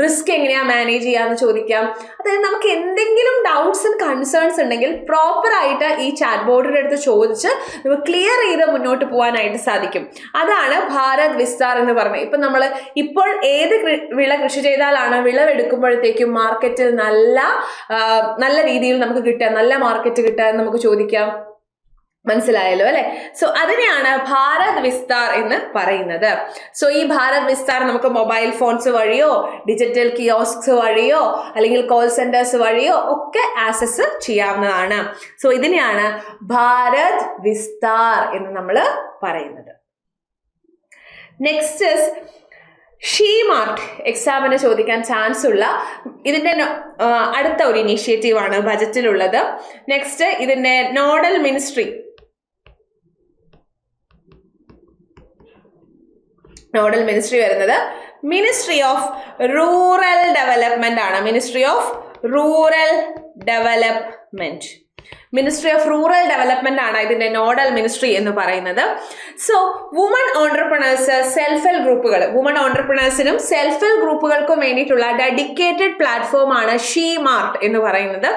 റിസ്ക് എങ്ങനെയാ മാനേജ് ചെയ്യാന്ന് ചോദിക്കാം. അതായത് നമുക്ക് എന്തെങ്കിലും ഡൗട്ട്സ് ആൻഡ് കൺസേൺസ് ഉണ്ടെങ്കിൽ പ്രോപ്പർ ആയിട്ട് ഈ ചാറ്റ് ബോർഡിന്റെ അടുത്ത് ചോദിച്ച് നമുക്ക് ക്ലിയർ ചെയ്ത് മുന്നോട്ട് പോകാനായിട്ട് സാധിക്കും. അതാണ് ഭാരത് വിസ്താർ എന്ന് പറഞ്ഞത്. ഇപ്പൊ നമ്മൾ ഇപ്പോൾ ഏത് വിള കൃഷി ചെയ്താലാണ് വിളവെടുക്കുമ്പോഴത്തേക്കും മാർക്കറ്റിൽ നല്ല രീതിയിൽ നമുക്ക് കിട്ടുക, നല്ല മാർക്കറ്റ് കിട്ടുക എന്ന് നമുക്ക് ചോദിക്കാം. മനസ്സിലായല്ലോ അല്ലെ. സോ അതിനെയാണ് ഭാരത് വിസ്താർ എന്ന് പറയുന്നത്. സോ ഈ ഭാരത് വിസ്താർ നമുക്ക് മൊബൈൽ ഫോൺസ് വഴിയോ ഡിജിറ്റൽ കിയോസ്ക്സ് വഴിയോ അല്ലെങ്കിൽ കോൾ സെന്റേഴ്സ് വഴിയോ ഒക്കെ ആക്സസ് ചെയ്യാവുന്നതാണ്. സോ ഇതിനെയാണ് ഭാരത് വിസ്താർ എന്ന് നമ്മൾ പറയുന്നത്. നെക്സ്റ്റ് ഷീ മാർട്ട് എക്സാമിന് ചോദിക്കാൻ ചാൻസ് ഉള്ള ഇതിന്റെ അടുത്ത ഒരു ഇനീഷ്യേറ്റീവ് ആണ് ബജറ്റിലുള്ളത്. നെക്സ്റ്റ് ഇതിന്റെ നോഡൽ മിനിസ്ട്രി നോഡൽ മിനിസ്ട്രി വരുന്നത് മിനിസ്ട്രി ഓഫ് റൂറൽ ഡെവലപ്മെന്റ് ആണ്. Ministry of rural development ministry of rural development ആണ് ഇതിന്റെ നോഡൽ മിനിസ്ട്രി എന്ന് പറയുന്നത്. So woman entrepreneurs, self help ഗ്രൂപ്പുകൾ, വുമൺ ഓൺടർപ്രണേഴ്സിനും സെൽഫ് ഹെൽപ്പ് ഗ്രൂപ്പുകൾക്കും വേണ്ടിയിട്ടുള്ള ഡെഡിക്കേറ്റഡ് പ്ലാറ്റ്ഫോം ആണ് ഷീ മാർട്ട് എന്ന് പറയുന്നത്.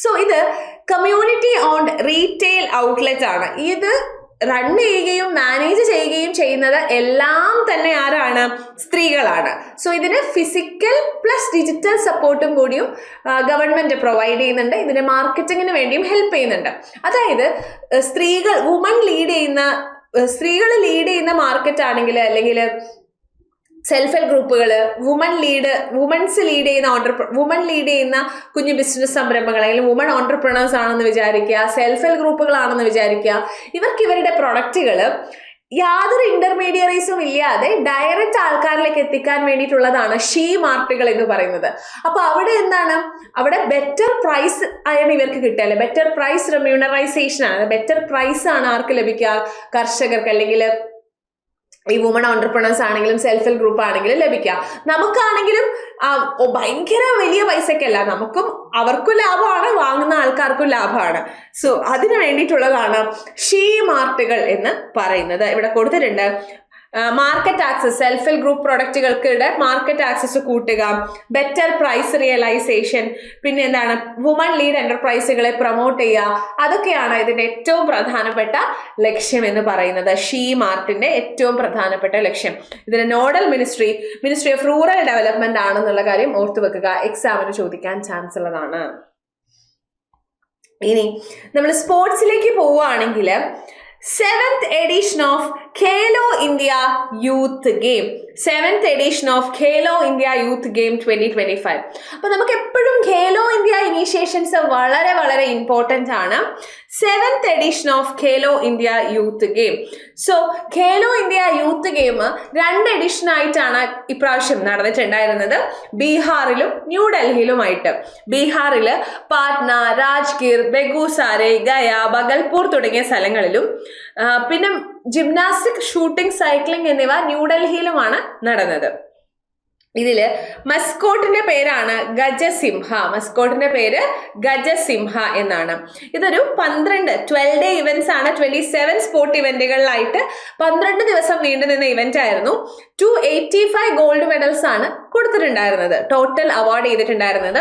സോ ഇത് കമ്മ്യൂണിറ്റി ഓൺഡ് റീറ്റെയിൽ ഔട്ട്ലെറ്റ് ആണ്. ഇത് റൺ ചെയ്യുകയും മാനേജ് ചെയ്യുകയും ചെയ്യുന്നത് എല്ലാം തന്നെ ആരാണ്? സ്ത്രീകളാണ്. സോ ഇതിന് ഫിസിക്കൽ പ്ലസ് ഡിജിറ്റൽ സപ്പോർട്ടും കൂടിയും ഗവൺമെന്റ് പ്രൊവൈഡ് ചെയ്യുന്നുണ്ട്. ഇതിന് മാർക്കറ്റിങ്ങിന് വേണ്ടിയും ഹെൽപ്പ് ചെയ്യുന്നുണ്ട്. അതായത് സ്ത്രീകൾ ലീഡ് ചെയ്യുന്ന മാർക്കറ്റ് ആണെങ്കിൽ, അല്ലെങ്കിൽ സെൽഫ് ഹെൽപ്പ് ഗ്രൂപ്പുകൾ, വുമൺസ് ലീഡ് ചെയ്യുന്ന കുഞ്ഞു ബിസിനസ് സംരംഭങ്ങൾ, അല്ലെങ്കിൽ വുമൺ ഓൺടർപ്രണേഴ്സ് ആണെന്ന് വിചാരിക്കുക, സെൽഫ് ഹെൽപ്പ് ഗ്രൂപ്പുകളാണെന്ന് വിചാരിക്കുക. ഇവർക്ക് ഇവരുടെ പ്രൊഡക്റ്റുകൾ യാതൊരു ഇന്റർമീഡിയറീസും ഇല്ലാതെ ഡയറക്റ്റ് ആൾക്കാരിലേക്ക് എത്തിക്കാൻ വേണ്ടിയിട്ടുള്ളതാണ് ഷീ മാർട്ടുകൾ എന്ന് പറയുന്നത്. അപ്പൊ അവിടെ എന്താണ്? അവിടെ ബെറ്റർ പ്രൈസ് ആണ് ഇവർക്ക് കിട്ടുക, അല്ലെ? ബെറ്റർ പ്രൈസ് റെമ്യൂണറൈസേഷൻ ആണ്. ബെറ്റർ പ്രൈസ് ആണ് ആർക്ക് ലഭിക്കുക? കർഷകർക്ക്, അല്ലെങ്കിൽ ഈ വുമൺ ഓൺടർപ്രണേഴ്സ് ആണെങ്കിലും സെൽഫ് ഹെൽപ്പ് ഗ്രൂപ്പ് ആണെങ്കിലും ലഭിക്കുക. നമുക്കാണെങ്കിലും ഭയങ്കര വലിയ പൈസക്കല്ല, നമുക്കും അവർക്കും ലാഭമാണ്, വാങ്ങുന്ന ആൾക്കാർക്കും ലാഭമാണ്. സോ അതിന് വേണ്ടിയിട്ടുള്ളതാണ് ഷീ മാർട്ടുകൾ എന്ന് പറയുന്നത്. ഇവിടെ കൊടുത്തിട്ടുണ്ട് market access, self help group പ്രൊഡക്റ്റുകൾക്കിടെ മാർക്കറ്റ് ആക്സസ് കൂട്ടുക, ബെറ്റർ പ്രൈസ് റിയലൈസേഷൻ, പിന്നെ എന്താണ്, വുമൺ ലീഡ് എന്റർപ്രൈസുകളെ പ്രൊമോട്ട് ചെയ്യുക. അതൊക്കെയാണ് ഇതിന്റെ ഏറ്റവും പ്രധാനപ്പെട്ട ലക്ഷ്യം എന്ന് പറയുന്നത്. ഷീ മാർട്ടിന്റെ ഏറ്റവും പ്രധാനപ്പെട്ട ലക്ഷ്യം. ഇതിന്റെ nodal ministry of rural development ആണെന്നുള്ള കാര്യം ഓർത്തു വെക്കുക. എക്സാമിന് ചോദിക്കാൻ ചാൻസ് ഉള്ളതാണ്. ഇനി നമ്മൾ സ്പോർട്സിലേക്ക് പോവുകയാണെങ്കിൽ 7th edition of Khelo India Youth Game. 7th edition of Khelo India Youth Game 2025. അപ്പോൾ നമുക്ക് എപ്പോഴും ഖേലോ ഇന്ത്യ ഇനീഷ്യേഷൻസ് വളരെ വളരെ ഇമ്പോർട്ടൻ്റ് ആണ്. 7th edition of Khelo India Youth Game. So Khelo India youth game 2 edition ആയിട്ടാണ് ഇപ്രാവശ്യം നടന്നിട്ടുണ്ടായിരുന്നത്, ബീഹാറിലും ന്യൂഡൽഹിയിലുമായിട്ട്. ബീഹാറിൽ പാട്ന, രാജ്ഗീർ, ബെഗുസാരെ, ഗയ, ബഗൽപൂർ തുടങ്ങിയ സ്ഥലങ്ങളിലും, പിന്നെ ജിംനാസ്റ്റിക്, ഷൂട്ടിംഗ്, സൈക്ലിംഗ് എന്നിവ ന്യൂഡൽഹിയിലുമാണ് നടന്നത്. ഇതില് മസ്കോട്ടിന്റെ പേരാണ് ഗജസിംഹ. മസ്കോട്ടിന്റെ പേര് ഗജസിംഹ എന്നാണ്. ഇതൊരു 12 ഡേ ഇവന്റ്സ് ആണ്. 27 സ്പോർട്ട് ഇവന്റുകളിലായിട്ട് 12 ദിവസം നീണ്ടു നിന്ന ഇവന്റ് ആയിരുന്നു. 285 ഗോൾഡ് മെഡൽസ് ആണ് കൊടുത്തിട്ടുണ്ടായിരുന്നത്. ടോട്ടൽ അവാർഡ് ചെയ്തിട്ടുണ്ടായിരുന്നത്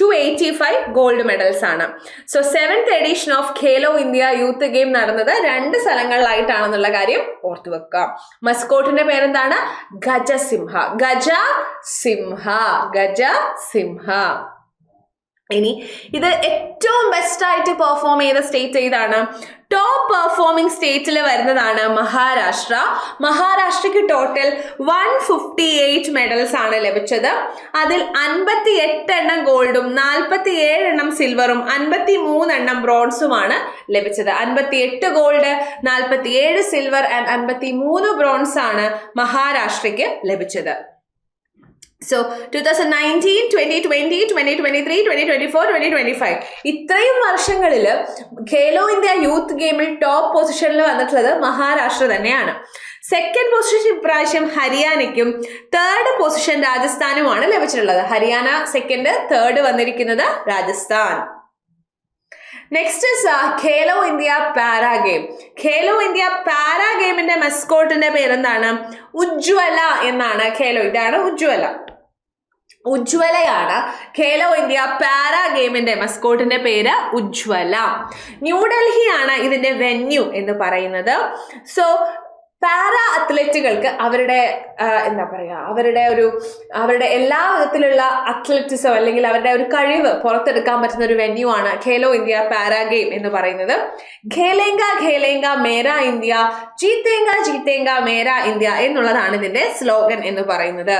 285 ഗോൾഡ് മെഡൽസ് ആണ്. So 7th edition of Khelo India youth game നടന്നത് 2 സ്ഥലങ്ങളിലായിട്ടാണെന്നുള്ള കാര്യം ഓർത്തു വെക്കാം. മസ്കോട്ടിന്റെ പേരെന്താണ്? ഗജസിംഹ. ഗജസിംഹ. ഇനി ഇത് ഏറ്റവും ബെസ്റ്റ് ആയിട്ട് പെർഫോം ചെയ്ത സ്റ്റേറ്റ് ഏതാണ്? ടോപ്പ് പെർഫോമിംഗ് സ്റ്റേറ്റിൽ വരുന്നതാണ് മഹാരാഷ്ട്ര. മഹാരാഷ്ട്രയ്ക്ക് ടോട്ടൽ 158 മെഡൽസ് ആണ് ലഭിച്ചത്. അതിൽ 58 എണ്ണം ഗോൾഡും 47 എണ്ണം സിൽവറും 53 എണ്ണം ബ്രോൺസുമാണ് ലഭിച്ചത്. 58 ഗോൾഡ്, 47 സിൽവർ ആൻഡ് 53 ബ്രോൺസ് ആണ് മഹാരാഷ്ട്രയ്ക്ക് ലഭിച്ചത്. സോ 2019, 2020, 2023, 2024, 2025 ഇത്രയും വർഷങ്ങളിൽ ഖേലോ ഇന്ത്യ യൂത്ത് ഗെയിമിൽ ടോപ്പ് പൊസിഷനിൽ വന്നിട്ടുള്ളത് മഹാരാഷ്ട്ര തന്നെയാണ്. സെക്കൻഡ് പൊസിഷൻ ഇപ്രാവശ്യം ഹരിയാനയ്ക്കും 3rd പൊസിഷൻ രാജസ്ഥാനുമാണ് ലഭിച്ചിട്ടുള്ളത്. ഹരിയാന സെക്കൻഡ്, 3rd വന്നിരിക്കുന്നത് Rajasthan. Next Khelo India para game. Khelo India para ഗെയിമിന്റെ മസ്കോട്ടിന്റെ പേരെന്താണ്? ഉജ്ജ്വല എന്നാണ്. ഇതാണ് ഉജ്ജ്വലയാണ് ഖേലോ ഇന്ത്യ പാരാ ഗെയിമിന്റെ മസ്കോട്ടിന്റെ പേര് ഉജ്ജ്വല. ന്യൂഡൽഹിയാണ് ഇതിന്റെ വെന്യൂ എന്ന് പറയുന്നത്. സോ പാരാ അത്ലറ്റുകൾക്ക് അവരുടെ അവരുടെ എല്ലാ വിധത്തിലുള്ള അത്ലറ്റിസോ അല്ലെങ്കിൽ അവരുടെ ഒരു കഴിവ് പുറത്തെടുക്കാൻ പറ്റുന്ന ഒരു വെന്യൂ ആണ് ഖേലോ ഇന്ത്യ പാരാ ഗെയിം എന്ന് പറയുന്നത്. ഖേലേങ്ക മേരാ ഇന്ത്യ, ജീത്തേങ്ക മേരാ ഇന്ത്യ എന്നുള്ളതാണ് ഇതിന്റെ സ്ലോഗൻ എന്ന് പറയുന്നത്.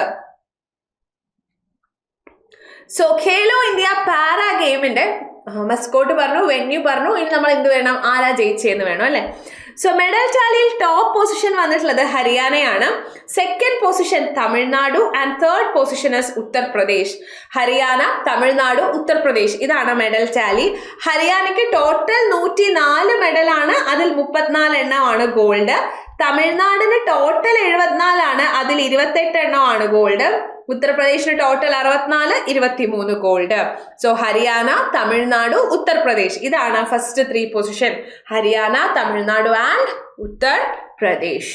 സോ ഖേലോ ഇന്ത്യ പാരാ ഗെയിമിന്റെ മസ്കോട്ട് പറഞ്ഞു, വെന്യൂ പറഞ്ഞു. ഇനി നമ്മൾ എന്ത് വേണം? ആരാ ജയിച്ചെന്ന് വേണം, അല്ലെ? സോ മെഡൽ ടാലിയിൽ ടോപ്പ് പൊസിഷൻ വന്നിട്ടുള്ളത് ഹരിയാനയാണ്. Second position Tamil Nadu and third position is Uttar Pradesh. Haryana, Tamil Nadu, Uttar Pradesh, ഇതാണ് മെഡൽ ടാലി. ഹരിയാനയ്ക്ക് ടോട്ടൽ 104 മെഡലാണ്, അതിൽ 34 എണ്ണമാണ് ഗോൾഡ്. തമിഴ്നാടിന് ടോട്ടൽ 74 അതിൽ 28 എണ്ണമാണ് ഗോൾഡ്. ഉത്തർപ്രദേശിന് total 64, 23 gold. So Haryana, Tamil Nadu, Uttar Pradesh, ഇതാണ് first 3 position. Haryana, Tamil Nadu and Uttar Pradesh.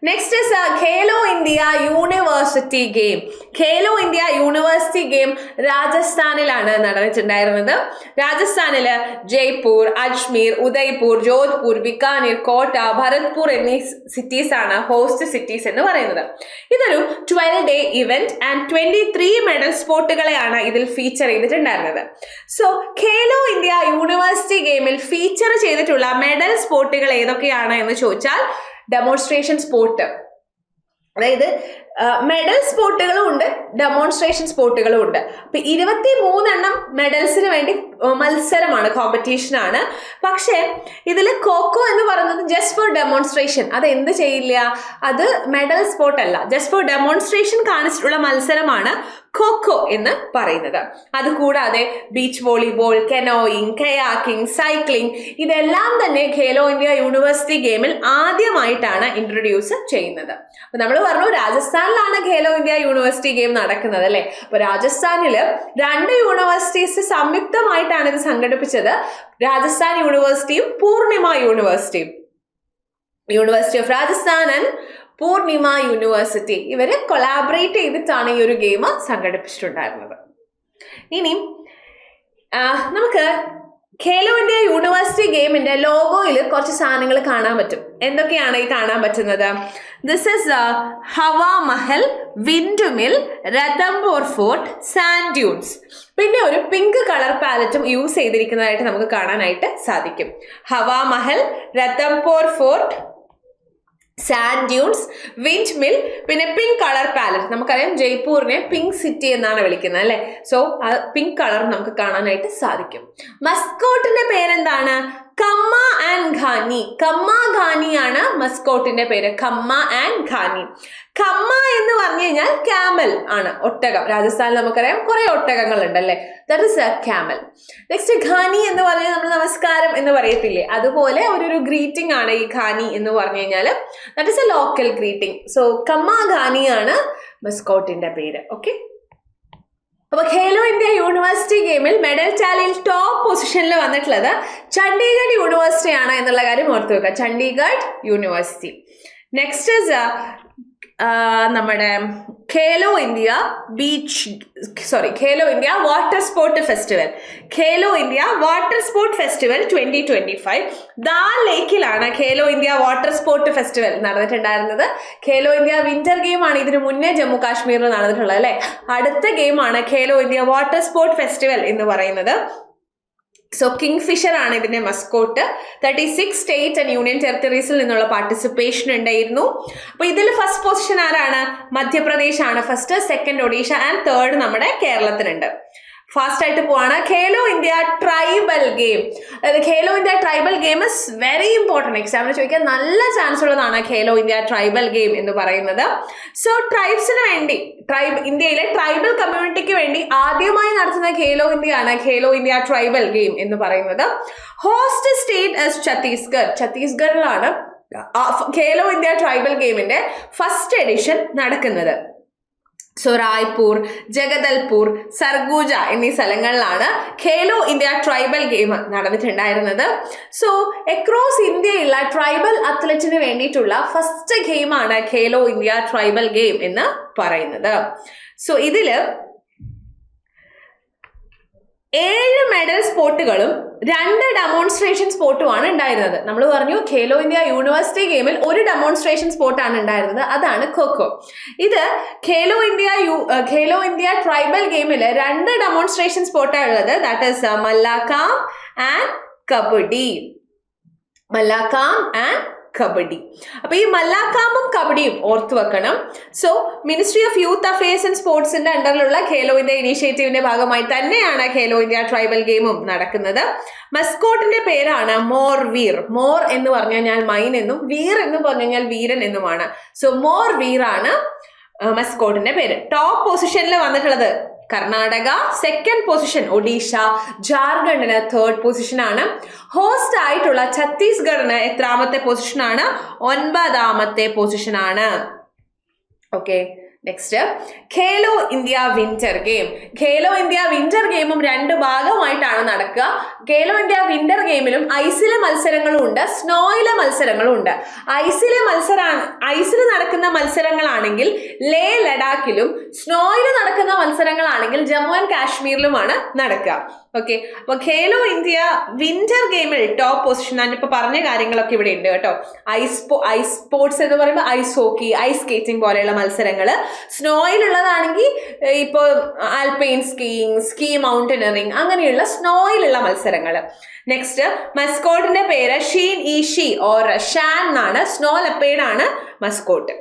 Next is Khelo India university game. Khelo India university game രാജസ്ഥാനിലാണ് നടന്നിട്ടുണ്ടായിരുന്നത്. രാജസ്ഥാനില് ജയ്പൂർ, അജ്മീർ, ഉദയ്പൂർ, ജോധ്പൂർ, ബിക്കാനീർ, കോട്ട, ഭരത്പൂർ എന്നീ സിറ്റീസ് ആണ് ഹോസ്റ്റ് സിറ്റീസ് എന്ന് പറയുന്നത്. ഇതൊരു 12-day ഇവന്റ് ആൻഡ് 23 മെഡൽ സ്പോട്ടുകളെയാണ് ഇതിൽ ഫീച്ചർ ചെയ്തിട്ടുണ്ടായിരുന്നത്. സോ ഖേലോ ഇന്ത്യ യൂണിവേഴ്സിറ്റി ഗെയിമിൽ ഫീച്ചർ ചെയ്തിട്ടുള്ള മെഡൽ സ്പോട്ടുകൾ ഏതൊക്കെയാണ് എന്ന് ചോദിച്ചാൽ, ഡെമോൺസ്ട്രേഷൻ സ്പോർട്ട്, അതായത് മെഡൽ സ്പോട്ടുകളും ഉണ്ട്, ഡെമോൺസ്ട്രേഷൻ സ്പോട്ടുകളും ഉണ്ട്. അപ്പൊ 23 മെഡൽസിന് വേണ്ടി മത്സരമാണ്, കോമ്പറ്റീഷൻ ആണ്. പക്ഷേ ഇതിൽ ഖോഖോ എന്ന് പറയുന്നത് ജസ്റ്റ് ഫോർ ഡെമോൺസ്ട്രേഷൻ, അത് എന്ത് ചെയ്യില്ല, അത് മെഡൽ സ്പോർട്ട് അല്ല, ജസ്റ്റ് ഫോർ ഡെമോൺസ്ട്രേഷൻ കാണിച്ചിട്ടുള്ള മത്സരമാണ് ഖോഖോ എന്ന് പറയുന്നത്. അതുകൂടാതെ ബീച്ച് വോളിബോൾ, കെനോയിങ്, കയാക്കിംഗ്, സൈക്ലിംഗ്, ഇതെല്ലാം തന്നെ ഖേലോ ഇന്ത്യ യൂണിവേഴ്സിറ്റി ഗെയിമിൽ ആദ്യമായിട്ടാണ് ഇൻട്രൊഡ്യൂസ് ചെയ്യുന്നത്. അപ്പൊ നമ്മൾ പറഞ്ഞു രാജസ്ഥാനിലാണ് ഖേലോ ഇന്ത്യ യൂണിവേഴ്സിറ്റി ഗെയിം നടക്കുന്നത് അല്ലെ. അപ്പൊ രാജസ്ഥാനില് 2 യൂണിവേഴ്സിറ്റീസ് സംയുക്തമായിട്ടാണ് ഇത് സംഘടിപ്പിച്ചത്. രാജസ്ഥാൻ യൂണിവേഴ്സിറ്റിയും പൂർണിമ യൂണിവേഴ്സിറ്റിയും, university of Rajasthan and Purnima university, ഇവര് കൊളാബറേറ്റ് ചെയ്തിട്ടാണ് ഈ ഒരു ഗെയിം സംഘടിപ്പിച്ചിട്ടുണ്ടായിരുന്നത്. ഇനി നമുക്ക് ഖേലോ ഇന്ത്യ യൂണിവേഴ്സിറ്റി ഗെയിമിന്റെ ലോഗോയിൽ കുറച്ച് സാധനങ്ങൾ കാണാൻ പറ്റും. എന്തൊക്കെയാണ് ഈ കാണാൻ പറ്റുന്നത്? This is Hawa Mahal, windmill, Ranthambore fort, sand dunes. പിന്നെ ഒരു പിങ്ക് കളർ പാലറ്റും യൂസ് ചെയ്തിരിക്കുന്നതായിട്ട് നമുക്ക് കാണാനായിട്ട് സാധിക്കും. Hawa Mahal, Ranthambore fort, sand dunes, windmill, പിന്നെ പിങ്ക് കളർ പാലറ്റ്. നമുക്കറിയാം ജയ്പൂരിനെ പിങ്ക് സിറ്റി എന്നാണ് വിളിക്കുന്നത് അല്ലെ. സോ പിങ്ക് കളർ നമുക്ക് കാണാനായിട്ട് സാധിക്കും. മസ്കോട്ടിന്റെ പേരെന്താണ്? കമ്മ ആൻഡ് ഘാനി. കമ്മ ഘാനിയാണ് മസ്കോട്ടിന്റെ പേര്, കമ്മ ആൻഡ് ഘാനി. കമ്മ എന്ന് പറഞ്ഞു കഴിഞ്ഞാൽ ക്യാമൽ ആണ്, ഒട്ടകം. രാജസ്ഥാനിൽ നമുക്കറിയാം കുറെ ഒട്ടകങ്ങൾ ഉണ്ടല്ലേ, that is A camel. Next Ghani എന്ന് പറഞ്ഞാൽ നമ്മൾ നമസ്കാരം എന്ന് പറയത്തില്ലേ, അതുപോലെ ഒരു ഗ്രീറ്റിംഗ് ആണ് ഈ ഘാനി എന്ന് പറഞ്ഞു കഴിഞ്ഞാൽ, that is a local greeting. So കമ്മ ഘാനിയാണ് മസ്കോട്ടിന്റെ പേര്. ഓക്കെ, അപ്പൊ ഖേലോ ഇന്ത്യ യൂണിവേഴ്സിറ്റി ഗെയിമിൽ മെഡൽ ടാലിയിൽ ടോപ്പ് പൊസിഷനിൽ വന്നിട്ടുള്ളത് ചണ്ഡീഗഡ് യൂണിവേഴ്സിറ്റി ആണ് എന്നുള്ള കാര്യം ഓർത്തു വെക്കുക. ചണ്ഡീഗഡ് യൂണിവേഴ്സിറ്റി. നെക്സ്റ്റ് ഇസ് നമ്മുടെ Khelo India water sport festival. Khelo India water sport festival 2025 Dal ലേക്കിലാണ് Khelo India water sport festival നടന്നിട്ടുണ്ടായിരുന്നത്. ഖേലോ ഇന്ത്യ വിന്റർ ഗെയിം ആണ് ഇതിനു മുന്നേ ജമ്മു കാശ്മീരിൽ നടന്നിട്ടുള്ളത് അല്ലെ. അടുത്ത ഗെയിമാണ് Khelo India water sport festival എന്ന് പറയുന്നത്. സോ കിങ് ഫിഷർ ആണ് ഇതിന്റെ മസ്കോട്ട്. 36 സ്റ്റേറ്റ് ആൻഡ് യൂണിയൻ ടെറിട്ടറീസിൽ നിന്നുള്ള പാർട്ടിസിപ്പേഷൻ ഉണ്ടായിരുന്നു. അപ്പൊ ഇതിൽ ഫസ്റ്റ് പൊസിഷൻ ആരാണ്? മധ്യപ്രദേശ് ആണ് first, second Odisha and third നമ്മുടെ കേരളത്തിനുണ്ട്. ഫാസ്റ്റ് ആയിട്ട് പോവാണ്. Khelo India tribal game. അതായത് Khelo India tribal game is very important. എക്സാമിന് ചോദിക്കാൻ നല്ല ചാൻസ് ഉള്ളതാണ് ഖേലോ ഇന്ത്യ ട്രൈബൽ ഗെയിം എന്ന് പറയുന്നത്. സോ ട്രൈബ്സിന് വേണ്ടി, ഇന്ത്യയിലെ ട്രൈബൽ കമ്മ്യൂണിറ്റിക്ക് വേണ്ടി ആദ്യമായി നടത്തുന്ന ഖേലോ ഇന്ത്യ ആണ് ഖേലോ ഇന്ത്യ ട്രൈബൽ ഗെയിം എന്ന് പറയുന്നത്. Host state is Chhattisgarh. ഛത്തീസ്ഗഡിലാണ് ഖേലോ ഇന്ത്യ ട്രൈബൽ ഗെയിമിന്റെ ഫസ്റ്റ് എഡിഷൻ നടക്കുന്നത്. സോ റായ്പൂർ, ജഗദൽപൂർ, സർഗൂജ എന്നീ സ്ഥലങ്ങളിലാണ് ഖേലോ ഇന്ത്യ ട്രൈബൽ ഗെയിം നടന്നിട്ടുണ്ടായിരുന്നത്. സോ അക്രോസ് ഇന്ത്യയിലുള്ള ട്രൈബൽ അത്ലറ്റിന് വേണ്ടിയിട്ടുള്ള ഫസ്റ്റ് ഗെയിമാണ് ഖേലോ ഇന്ത്യ ട്രൈബൽ ഗെയിം എന്ന് പറയുന്നത്. സോ ഇതില് 7 മെഡൽ സ്പോട്ടുകളും 2 ഡെമോൺസ്ട്രേഷൻ സ്പോട്ടുമാണ് ഉണ്ടായിരുന്നത്. നമ്മൾ പറഞ്ഞു ഖേലോ ഇന്ത്യ യൂണിവേഴ്സിറ്റി ഗെയിമിൽ ഒരു ഡെമോൺസ്ട്രേഷൻ സ്പോട്ടാണ് ഉണ്ടായിരുന്നത്, അതാണ് ഖോഖോ. ഇത് ഖേലോ ഇന്ത്യ ട്രൈബൽ ഗെയിമിൽ 2 ഡെമോൺസ്ട്രേഷൻ സ്പോട്ടാണ് ഉള്ളത്. That is Mallakhamb and kabaddi. Mallakhamb and kabaddi. അപ്പൊ ഈ മല്ലാക്കാമ്പും കബഡിയും ഓർത്തു വെക്കണം. So ministry of youth affairs and സ്പോർട്സിന്റെ അണ്ടറിലുള്ള ഖേലോ ഇന്ത്യ ഇനീഷ്യേറ്റീവിന്റെ ഭാഗമായി തന്നെയാണ് ഖേലോ ഇന്ത്യ ട്രൈബൽ ഗെയിമും നടക്കുന്നത്. മസ്കോട്ടിന്റെ പേരാണ് മോർ വീർ. മോർ എന്ന് പറഞ്ഞു കഴിഞ്ഞാൽ മൈൻ എന്നും വീർ എന്ന് പറഞ്ഞു കഴിഞ്ഞാൽ വീരൻ എന്നുമാണ്. സോ മോർ വീർ ആണ് മസ്കോട്ടിന്റെ പേര്. ടോപ്പ് പൊസിഷനിൽ വന്നിട്ടുള്ളത് കർണാടക, സെക്കൻഡ് പൊസിഷൻ ഒഡീഷ, ജാർഖണ്ഡിന് തേർഡ് പൊസിഷനാണ്. ഹോസ്റ്റ് ആയിട്ടുള്ള ഛത്തീസ്ഗഡിന് എത്രാമത്തെ പൊസിഷനാണ്? 9ാമത്തെ പൊസിഷനാണ്. Okay, next Khelo India winter game. Khelo India winter ഗെയിമും 2 ഭാഗമായിട്ടാണ് നടക്കുക. ഖേലോ ഇന്ത്യ വിന്റർ ഗെയിമിലും ഐസിലെ മത്സരങ്ങളും ഉണ്ട്, സ്നോയിലെ മത്സരങ്ങളും ഉണ്ട്. ഐസിൽ നടക്കുന്ന മത്സരങ്ങളാണെങ്കിൽ ലേ ലഡാക്കിലും സ്നോയിൽ നടക്കുന്ന മത്സരങ്ങളാണെങ്കിൽ ജമ്മു ആൻഡ് കാശ്മീരിലുമാണ് നടക്കുക. ഓക്കെ, അപ്പൊ ഖേലോ ഇന്ത്യ വിന്റർ ഗെയിമിൽ ടോപ്പ് പൊസിഷൻ ഞാനിപ്പോ പറഞ്ഞ കാര്യങ്ങളൊക്കെ ഇവിടെ ഉണ്ട് കേട്ടോ. ഐസ് സ്പോർട്സ് എന്ന് പറയുമ്പോൾ ഐസ് ഹോക്കി, ഐസ് സ്കേറ്റിംഗ് പോലെയുള്ള മത്സരങ്ങള്. സ്നോയിലുള്ളതാണെങ്കിൽ ഇപ്പോൾ ആൽപൈൻ സ്കീയിങ്, സ്കീ മൗണ്ടനറിങ് അങ്ങനെയുള്ള സ്നോയിലുള്ള മത്സരങ്ങൾ. നെക്സ്റ്റ് മസ്കോട്ടിന്റെ പേര് ഷീൻ ഇ ഷി ഓർ ഷാൻ എന്നാണ്. സ്നോ ലെപ്പേർഡ് ആണ് മസ്കോട്ട്.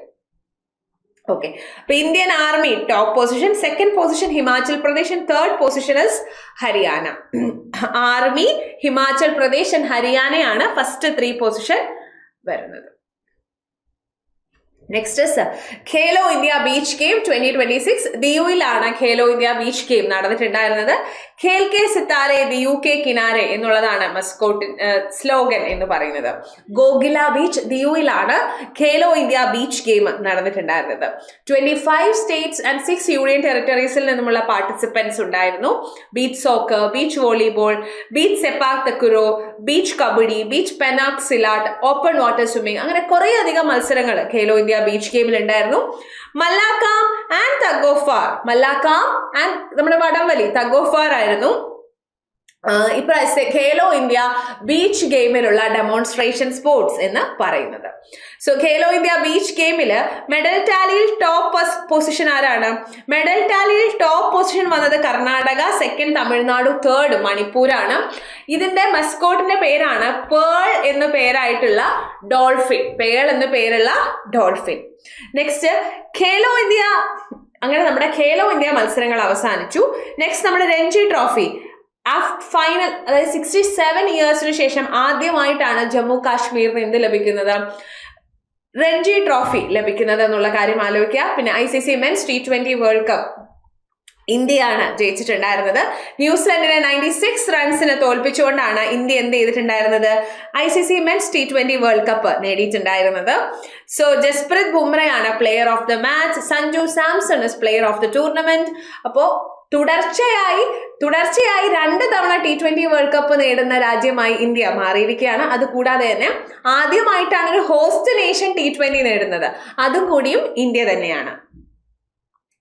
ഓക്കെ, അപ്പൊ Indian army top position, second position Himachal Pradesh, third position is Haryana. Army, Himachal Pradesh and ഹരിയാനയാണ് ഫസ്റ്റ് 3 പൊസിഷൻ വരുന്നത്. Next is Khelo India beach game 2026. ദിയുവിലാണ് ഖേലോ ഇന്ത്യ ബീച്ച് ഗെയിം നടന്നിട്ടുണ്ടായിരുന്നത്. ഖേൽ കെ സിത്താരെ ദിയു കെ കിനാരെ എന്നുള്ളതാണ് മസ്കോട്ട് സ്ലോഗൻ എന്ന് പറയുന്നത്. ഗോഗില ബീച്ച് ദിയുവിലാണ് ഖേലോ ഇന്ത്യ ബീച്ച് ഗെയിം നടന്നിട്ടുണ്ടായിരുന്നത്. 25 സ്റ്റേറ്റ്സ് ആൻഡ് 6 യൂണിയൻ ടെറിട്ടറീസിൽ നിന്നുമുള്ള പാർട്ടിസിപ്പൻസ് ഉണ്ടായിരുന്നു. Beach soccer, beach volleyball, beach sepak takraw, beach kabaddi, beach pencak silat, open water swimming, അങ്ങനെ കുറേ അധികം മത്സരങ്ങൾ ഖേലോ ഇന്ത്യ ബീച്ച് ഗെയിമിൽ ഉണ്ടായിരുന്നു. Mallakhamb and tug of war, Mallakhamb and നമ്മുടെ വടംവലി തഗ് ഓഫ് വാർ ആയിരുന്നു ഇപ്രാവശ്യത്തെ ഖേലോ ഇന്ത്യ ബീച്ച് ഗെയിമിലുള്ള ഡെമോൺസ്ട്രേഷൻ സ്പോർട്സ് എന്ന് പറയുന്നത്. സോ ഖേലോ ഇന്ത്യ ബീച്ച് ഗെയിമില് മെഡൽ ടാലിയിൽ ടോപ്പ് പൊസിഷൻ ആരാണ്? മെഡൽ ടാലിയിൽ ടോപ്പ് പൊസിഷൻ വന്നത് കർണാടക, സെക്കൻഡ് തമിഴ്നാടു, തേർഡ് മണിപ്പൂരാണ്. ഇതിന്റെ മസ്കോട്ടിന്റെ പേരാണ് പേൾ എന്ന പേരായിട്ടുള്ള ഡോൾഫിൻ. പേൾ എന്ന പേരുള്ള ഡോൾഫിൻ. Next Khelo India. അങ്ങനെ നമ്മുടെ ഖേലോ ഇന്ത്യ മത്സരങ്ങൾ അവസാനിച്ചു. നെക്സ്റ്റ് നമ്മുടെ രഞ്ജി ട്രോഫി ഫൈനൽ, അതായത് 67 ഇയേഴ്സിന് ശേഷം ആദ്യമായിട്ടാണ് ജമ്മു കാശ്മീരിന് എന്ത് ലഭിക്കുന്നത്? രഞ്ജി ട്രോഫി ലഭിക്കുന്നത് എന്നുള്ള കാര്യം ആലോചിക്കുക. പിന്നെ ICC men's T20 world cup ഇന്ത്യയാണ് ജയിച്ചിട്ടുണ്ടായിരുന്നത്. ന്യൂസിലൻഡിനെ 96 റൺസിന് തോൽപ്പിച്ചുകൊണ്ടാണ് ഇന്ത്യ എന്ത് ചെയ്തിട്ടുണ്ടായിരുന്നത്? ICC men's T20 world cup നേടിയിട്ടുണ്ടായിരുന്നത്. സോ ജസ്പ്രീത് ബുംറയാണ് player of the match. Sanju Samson is player of the tournament. അപ്പോ തുടർച്ചയായി 2 തവണ T20 വേൾഡ് കപ്പ് നേടുന്ന രാജ്യമായി ഇന്ത്യ മാറിയിരിക്കുകയാണ്. അതുകൂടാതെ തന്നെ ആദ്യമായിട്ടാണ് ഒരു ഹോസ്റ്റ് നേഷൻ T20 നേടുന്നത്. അതും കൂടിയും ഇന്ത്യ തന്നെയാണ്.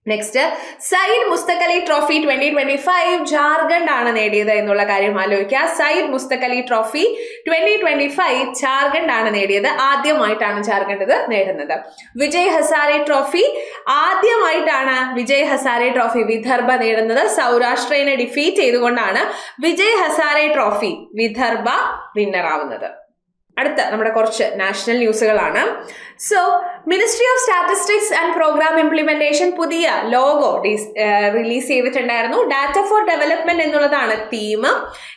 നെക്സ്റ്റ് സയ്യിദ് മുസ്തഖ് അലി ട്രോഫി 2025 ജാർഖണ്ഡ് ആണ് നേടിയത് എന്നുള്ള കാര്യം ആലോചിക്കുക. സയ്യിദ് മുസ്തഖ് അലി ട്രോഫി 2025 ജാർഖണ്ഡ് ആണ് നേടിയത്. ആദ്യമായിട്ടാണ് ജാർഖണ്ഡ് ഇത് നേടുന്നത്. വിജയ് ഹസാരെ ട്രോഫി ആദ്യമായിട്ടാണ് വിജയ് ഹസാരെ ട്രോഫി വിദർഭ നേടുന്നത്. സൗരാഷ്ട്രയെ ഡിഫീറ്റ് ചെയ്തുകൊണ്ടാണ് വിജയ് ഹസാരെ ട്രോഫി വിദർഭ വിന്നർ ആവുന്നത്. അടുത്ത നമ്മുടെ കുറച്ച് നാഷണൽ ന്യൂസുകളാണ്. So ministry of statistics and programme implementation പുതിയ ലോഗോ റിലീസ് ചെയ്തിട്ടുണ്ടായിരുന്നു. ഡാറ്റ ഫോർ ഡെവലപ്മെന്റ് എന്നുള്ളതാണ് തീം.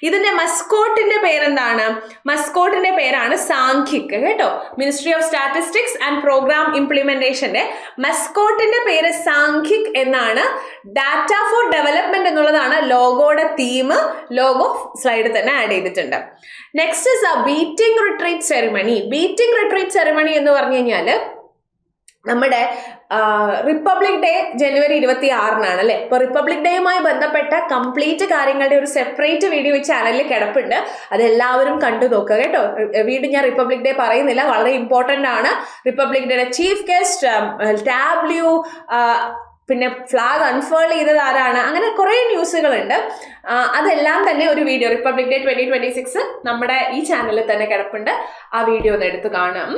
ഇതിന്റെ മസ്കോട്ടിന്റെ പേരെന്താണ്? മസ്കോട്ടിന്റെ പേരാണ് സാംഖിക് കേട്ടോ. Ministry of statistics and programme ഇംപ്ലിമെന്റേഷന്റെ മസ്കോട്ടിന്റെ പേര് സാംഖിക് എന്നാണ്. ഡാറ്റ ഫോർ ഡെവലപ്മെന്റ് എന്നുള്ളതാണ് ലോഗോയുടെ തീം. ലോഗോ സ്ലൈഡിൽ തന്നെ ആഡ് ചെയ്തിട്ടുണ്ട്. Next is A beating retreat ceremony. Beating retreat ceremony എന്ന് പറഞ്ഞു കഴിഞ്ഞാല് നമ്മുടെ റിപ്പബ്ലിക് ഡേ ജനുവരി 26-നാണ് അല്ലെ. ഇപ്പൊ റിപ്പബ്ലിക് ഡേയുമായി ബന്ധപ്പെട്ട കംപ്ലീറ്റ് കാര്യങ്ങളുടെ ഒരു സെപ്പറേറ്റ് വീഡിയോ ഈ ചാനലിൽ കിടപ്പുണ്ട്. അതെല്ലാവരും കണ്ടു നോക്കുക കേട്ടോ. വീണ്ടും ഞാൻ റിപ്പബ്ലിക് ഡേ പറയുന്നില്ല, വളരെ ഇമ്പോർട്ടന്റ് ആണ്. റിപ്പബ്ലിക് ഡേയുടെ ചീഫ് ഗസ്റ്റ്, ടാബ്ല്യൂ, പിന്നെ ഫ്ലാഗ് അൺഫേൾ ചെയ്തത് ആരാണ്, അങ്ങനെ കുറെ ന്യൂസുകളുണ്ട്. അതെല്ലാം തന്നെ ഒരു വീഡിയോ റിപ്പബ്ലിക് ഡേ 2026 നമ്മുടെ ഈ ചാനലിൽ തന്നെ കിടപ്പുണ്ട്. ആ വീഡിയോ ഒന്ന് എടുത്ത് കാണാം.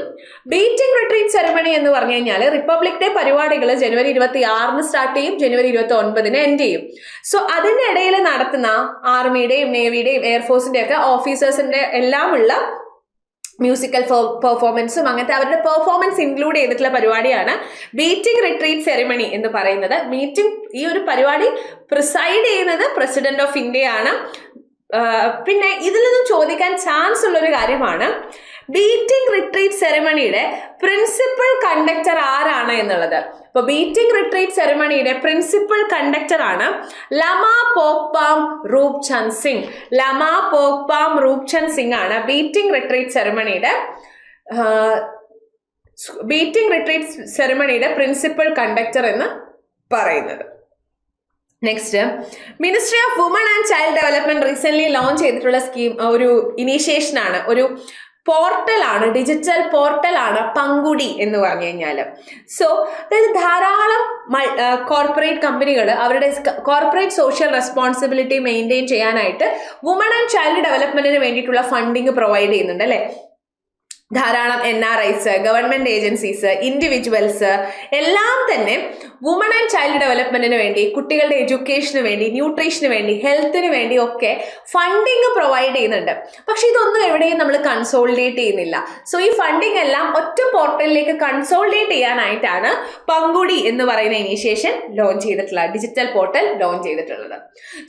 ബീറ്റിംഗ് റിട്രീറ്റ് സെറിമണി എന്ന് പറഞ്ഞു കഴിഞ്ഞാൽ റിപ്പബ്ലിക് ഡേ പരിപാടികൾ ജനുവരി 26-ന് സ്റ്റാർട്ട് ചെയ്യും, ജനുവരി 29-ന് എൻഡ് ചെയ്യും. സോ അതിന്റെ ഇടയിൽ നടത്തുന്ന ആർമിയുടെയും നേവിയുടെയും എയർഫോഴ്സിന്റെ ഒക്കെ ഓഫീസേഴ്സിന്റെ എല്ലാം ഉള്ള മ്യൂസിക്കൽ പെർഫോമൻസും അങ്ങനത്തെ അവരുടെ പെർഫോമൻസ് ഇൻക്ലൂഡ് ചെയ്തിട്ടുള്ള പരിപാടിയാണ് മീറ്റിംഗ് റിട്രീറ്റ് സെറിമണി എന്ന് പറയുന്നത്. ഈ ഒരു പരിപാടി പ്രിസൈഡ് ചെയ്യുന്നത് പ്രസിഡന്റ് ഓഫ് ഇന്ത്യ ആണ്. പിന്നെ ഇതിൽ നിന്നും ചോദിക്കാൻ ചാൻസ് ഉള്ളൊരു കാര്യമാണ് മീറ്റിംഗ് റിട്രീറ്റ് സെറിമണിയുടെ പ്രിൻസിപ്പൽ കണ്ടക്ടർ ആരാണ് എന്നുള്ളത്. അപ്പൊ മീറ്റിംഗ് റിട്രീറ്റ് സെറിമണിയുടെ പ്രിൻസിപ്പൽ കണ്ടക്ടർ ആണ് ലമാ പോക്പാം റൂപ്ചന്ദ് സിംഗ്. ലമാ പോക്പാം റൂപ്ചന്ദ് സിംഗ് ആണ് മീറ്റിംഗ് റിട്രീറ്റ് സെറിമണിയുടെ പ്രിൻസിപ്പൽ കണ്ടക്ടർ എന്ന് പറയുന്നത്. Next, ministry of woman and child development recent launch ചെയ്തിട്ടുള്ള ഒരു ഇനീഷ്യേഷൻ ആണ്, ഒരു പോർട്ടലാണ്, ഡിജിറ്റൽ പോർട്ടലാണ് പങ്കുടി എന്ന് പറഞ്ഞു കഴിഞ്ഞാൽ. സോ അതായത് ധാരാളം കോർപ്പറേറ്റ് കമ്പനികൾ അവരുടെ കോർപ്പറേറ്റ് സോഷ്യൽ റെസ്പോൺസിബിലിറ്റി മെയിൻറ്റെയിൻ ചെയ്യാനായിട്ട് വുമൺ ആൻഡ് ചൈൽഡ് ഡെവലപ്മെന്റിന് വേണ്ടിയിട്ടുള്ള ഫണ്ടിങ് പ്രൊവൈഡ് ചെയ്യുന്നുണ്ട് അല്ലേ. ധാരാളം NRIs, ഗവൺമെന്റ് ഏജൻസീസ്, ഇൻഡിവിജ്വൽസ് എല്ലാം തന്നെ വുമൺ ആൻഡ് ചൈൽഡ് ഡെവലപ്മെന്റിന് വേണ്ടി, കുട്ടികളുടെ എഡ്യൂക്കേഷന് വേണ്ടി, ന്യൂട്രീഷന് വേണ്ടി, ഹെൽത്തിന് വേണ്ടി ഒക്കെ ഫണ്ടിങ് പ്രൊവൈഡ് ചെയ്യുന്നുണ്ട്. പക്ഷെ ഇതൊന്നും എവിടെയും നമ്മൾ കൺസോളിഡേറ്റ് ചെയ്യുന്നില്ല. സോ ഈ ഫണ്ടിങ് എല്ലാം ഒറ്റ പോർട്ടലിലേക്ക് കൺസോളിഡേറ്റ് ചെയ്യാനായിട്ടാണ് പങ്കുടി എന്ന് പറയുന്ന ഇനീഷ്യേഷൻ ലോഞ്ച് ചെയ്തിട്ടുള്ളത്, ഡിജിറ്റൽ പോർട്ടൽ ലോഞ്ച് ചെയ്തിട്ടുള്ളത്.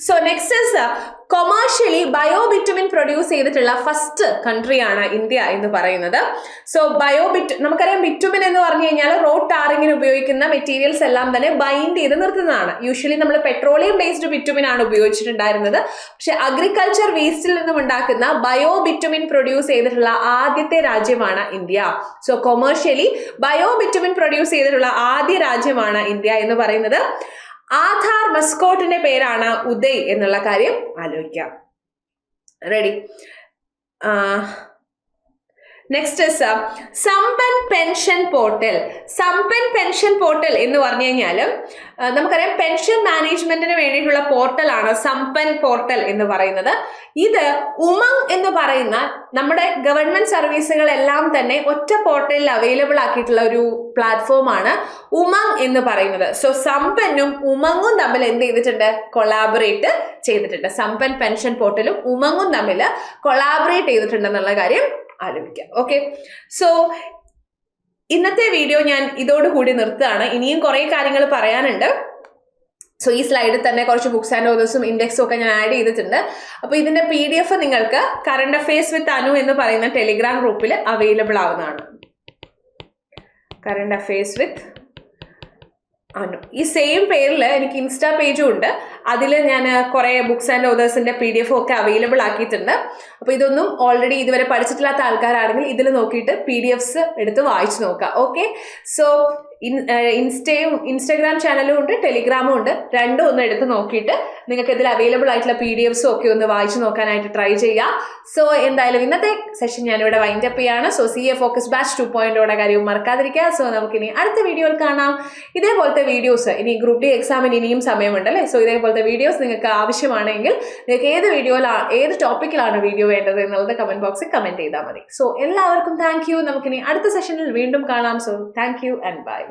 So next is commercially biobitumen produce ചെയ്തിട്ടുള്ള ഫസ്റ്റ് കൺട്രിയാണ് ഇന്ത്യ എന്ന് പറയുന്നത്. സോ നമുക്കറിയാം ബിറ്റുമിൻ എന്ന് പറഞ്ഞു കഴിഞ്ഞാൽ റോഡ് ടാറിങ്ങിന് ഉപയോഗിക്കുന്ന മെറ്റീരിയൽസ് എല്ലാം തന്നെ ബൈൻഡ് ചെയ്ത് നിർത്തുന്നതാണ്. യൂഷ്വലി നമ്മൾ പെട്രോളിയം ബേസ്ഡ് ബിറ്റുമിൻ ആണ് ഉപയോഗിച്ചിട്ടുണ്ടായിരുന്നത്. പക്ഷെ അഗ്രികൾച്ചർ വേസ്റ്റിൽ നിന്നും ഉണ്ടാക്കുന്ന ബയോ ബിറ്റുമിൻ പ്രൊഡ്യൂസ് ചെയ്തിട്ടുള്ള ആദ്യത്തെ രാജ്യമാണ് India. So commercially bio bitumen produce ചെയ്തിട്ടുള്ള ആദ്യ രാജ്യമാണ് ഇന്ത്യ എന്ന് പറയുന്നത്. ആധാർ മസ്കോട്ടിന്റെ പേരാണ് ഉദയ് എന്നുള്ള കാര്യം ആലോചിക്കാം. Ready. Next is Sampann pension portal. Sampann pension portal എന്ന് പറഞ്ഞു കഴിഞ്ഞാൽ നമുക്കറിയാം പെൻഷൻ മാനേജ്മെന്റിന് വേണ്ടിയിട്ടുള്ള പോർട്ടലാണ് സമ്പൻ പോർട്ടൽ എന്ന് പറയുന്നത്. ഇത് ഉമംഗ് എന്ന് പറയുന്ന നമ്മുടെ ഗവൺമെന്റ് സർവീസുകളെല്ലാം തന്നെ ഒറ്റ പോർട്ടലിൽ അവൈലബിൾ ആക്കിയിട്ടുള്ള ഒരു പ്ലാറ്റ്ഫോമാണ് ഉമംഗ് എന്ന് പറയുന്നത്. സോ സമ്പനും ഉമംഗും തമ്മിൽ എന്ത് ചെയ്തിട്ടുണ്ട്? കൊളാബറേറ്റ് ചെയ്തിട്ടുണ്ട്. സമ്പൻ പെൻഷൻ പോർട്ടലും ഉമംഗും തമ്മിൽ കൊളാബറേറ്റ് ചെയ്തിട്ടുണ്ടെന്നുള്ള കാര്യം ആലോചിക്കാം. ഓക്കെ, സോ ഇന്നത്തെ വീഡിയോ ഞാൻ ഇതോടുകൂടി നിർത്തുകയാണ്. ഇനിയും കുറെ കാര്യങ്ങൾ പറയാനുണ്ട്. സോ ഈ സ്ലൈഡിൽ തന്നെ കുറച്ച് ബുക്സ് ആൻഡ് ഓതേഴ്സും ഇൻഡെക്സും ഒക്കെ ഞാൻ ആഡ് ചെയ്തിട്ടുണ്ട്. അപ്പോൾ ഇതിന്റെ PDF നിങ്ങൾക്ക് കറണ്ട് അഫയേഴ്സ് വിത്ത് അനു എന്ന് പറയുന്ന ടെലിഗ്രാം ഗ്രൂപ്പിൽ അവൈലബിൾ ആവുന്നതാണ്. കറണ്ട് അഫയേഴ്സ് വിത്ത് അനു, ഈ സെയിം പേരിൽ എനിക്ക് ഇൻസ്റ്റാ പേജും ഉണ്ട്. അതിൽ ഞാൻ കുറേ ബുക്സ് ആൻഡ് ഓതേഴ്സിന്റെ PDF ഒക്കെ അവൈലബിൾ ആക്കിയിട്ടുണ്ട്. അപ്പോൾ ഇതൊന്നും ഓൾറെഡി ഇതുവരെ പഠിച്ചിട്ടില്ലാത്ത ആൾക്കാരാണെങ്കിൽ ഇതിൽ നോക്കിയിട്ട് PDFs എടുത്ത് വായിച്ചു നോക്കാം. ഓക്കെ, സോ ഇൻസ്റ്റാഗ്രാം ചാനലും ഉണ്ട്, ടെലിഗ്രാമും ഉണ്ട്. രണ്ടും ഒന്ന് എടുത്ത് നോക്കിയിട്ട് നിങ്ങൾക്ക് ഇതിൽ അവൈലബിൾ ആയിട്ടുള്ള PDFs ഒക്കെ ഒന്ന് വായിച്ചു നോക്കാനായിട്ട് ട്രൈ ചെയ്യാം. സോ എന്തായാലും ഇന്നത്തെ സെഷൻ ഞാനിവിടെ വൈൻഡ് അപ്പ് ചെയ്യാണ്. സോ CA ഫോക്കസ് ബാച്ച് 2.0 കാര്യവും മറക്കാതിരിക്കുക. സോ നമുക്കിനി അടുത്ത വീഡിയോയിൽ കാണാം. ഇതേപോലത്തെ വീഡിയോസ് ഇനി ഗ്രൂപ്പ് D എക്സാമിന് ഇനിയും സമയമുണ്ടല്ലേ. സോ ഇതേപോലത്തെ വീഡിയോസ് നിങ്ങൾക്ക് ആവശ്യമാണെങ്കിൽ നിങ്ങൾക്ക് ഏത് ടോപ്പിക്കിലാണ് വീഡിയോ വേണ്ടത് എന്നുള്ളത് കമന്റ് ബോക്സിൽ കമന്റ് ചെയ്താൽ മതി. സോ എല്ലാവർക്കും താങ്ക് യു. നമുക്കിനി അടുത്ത സെഷനിൽ വീണ്ടും കാണാം. So thank you and by.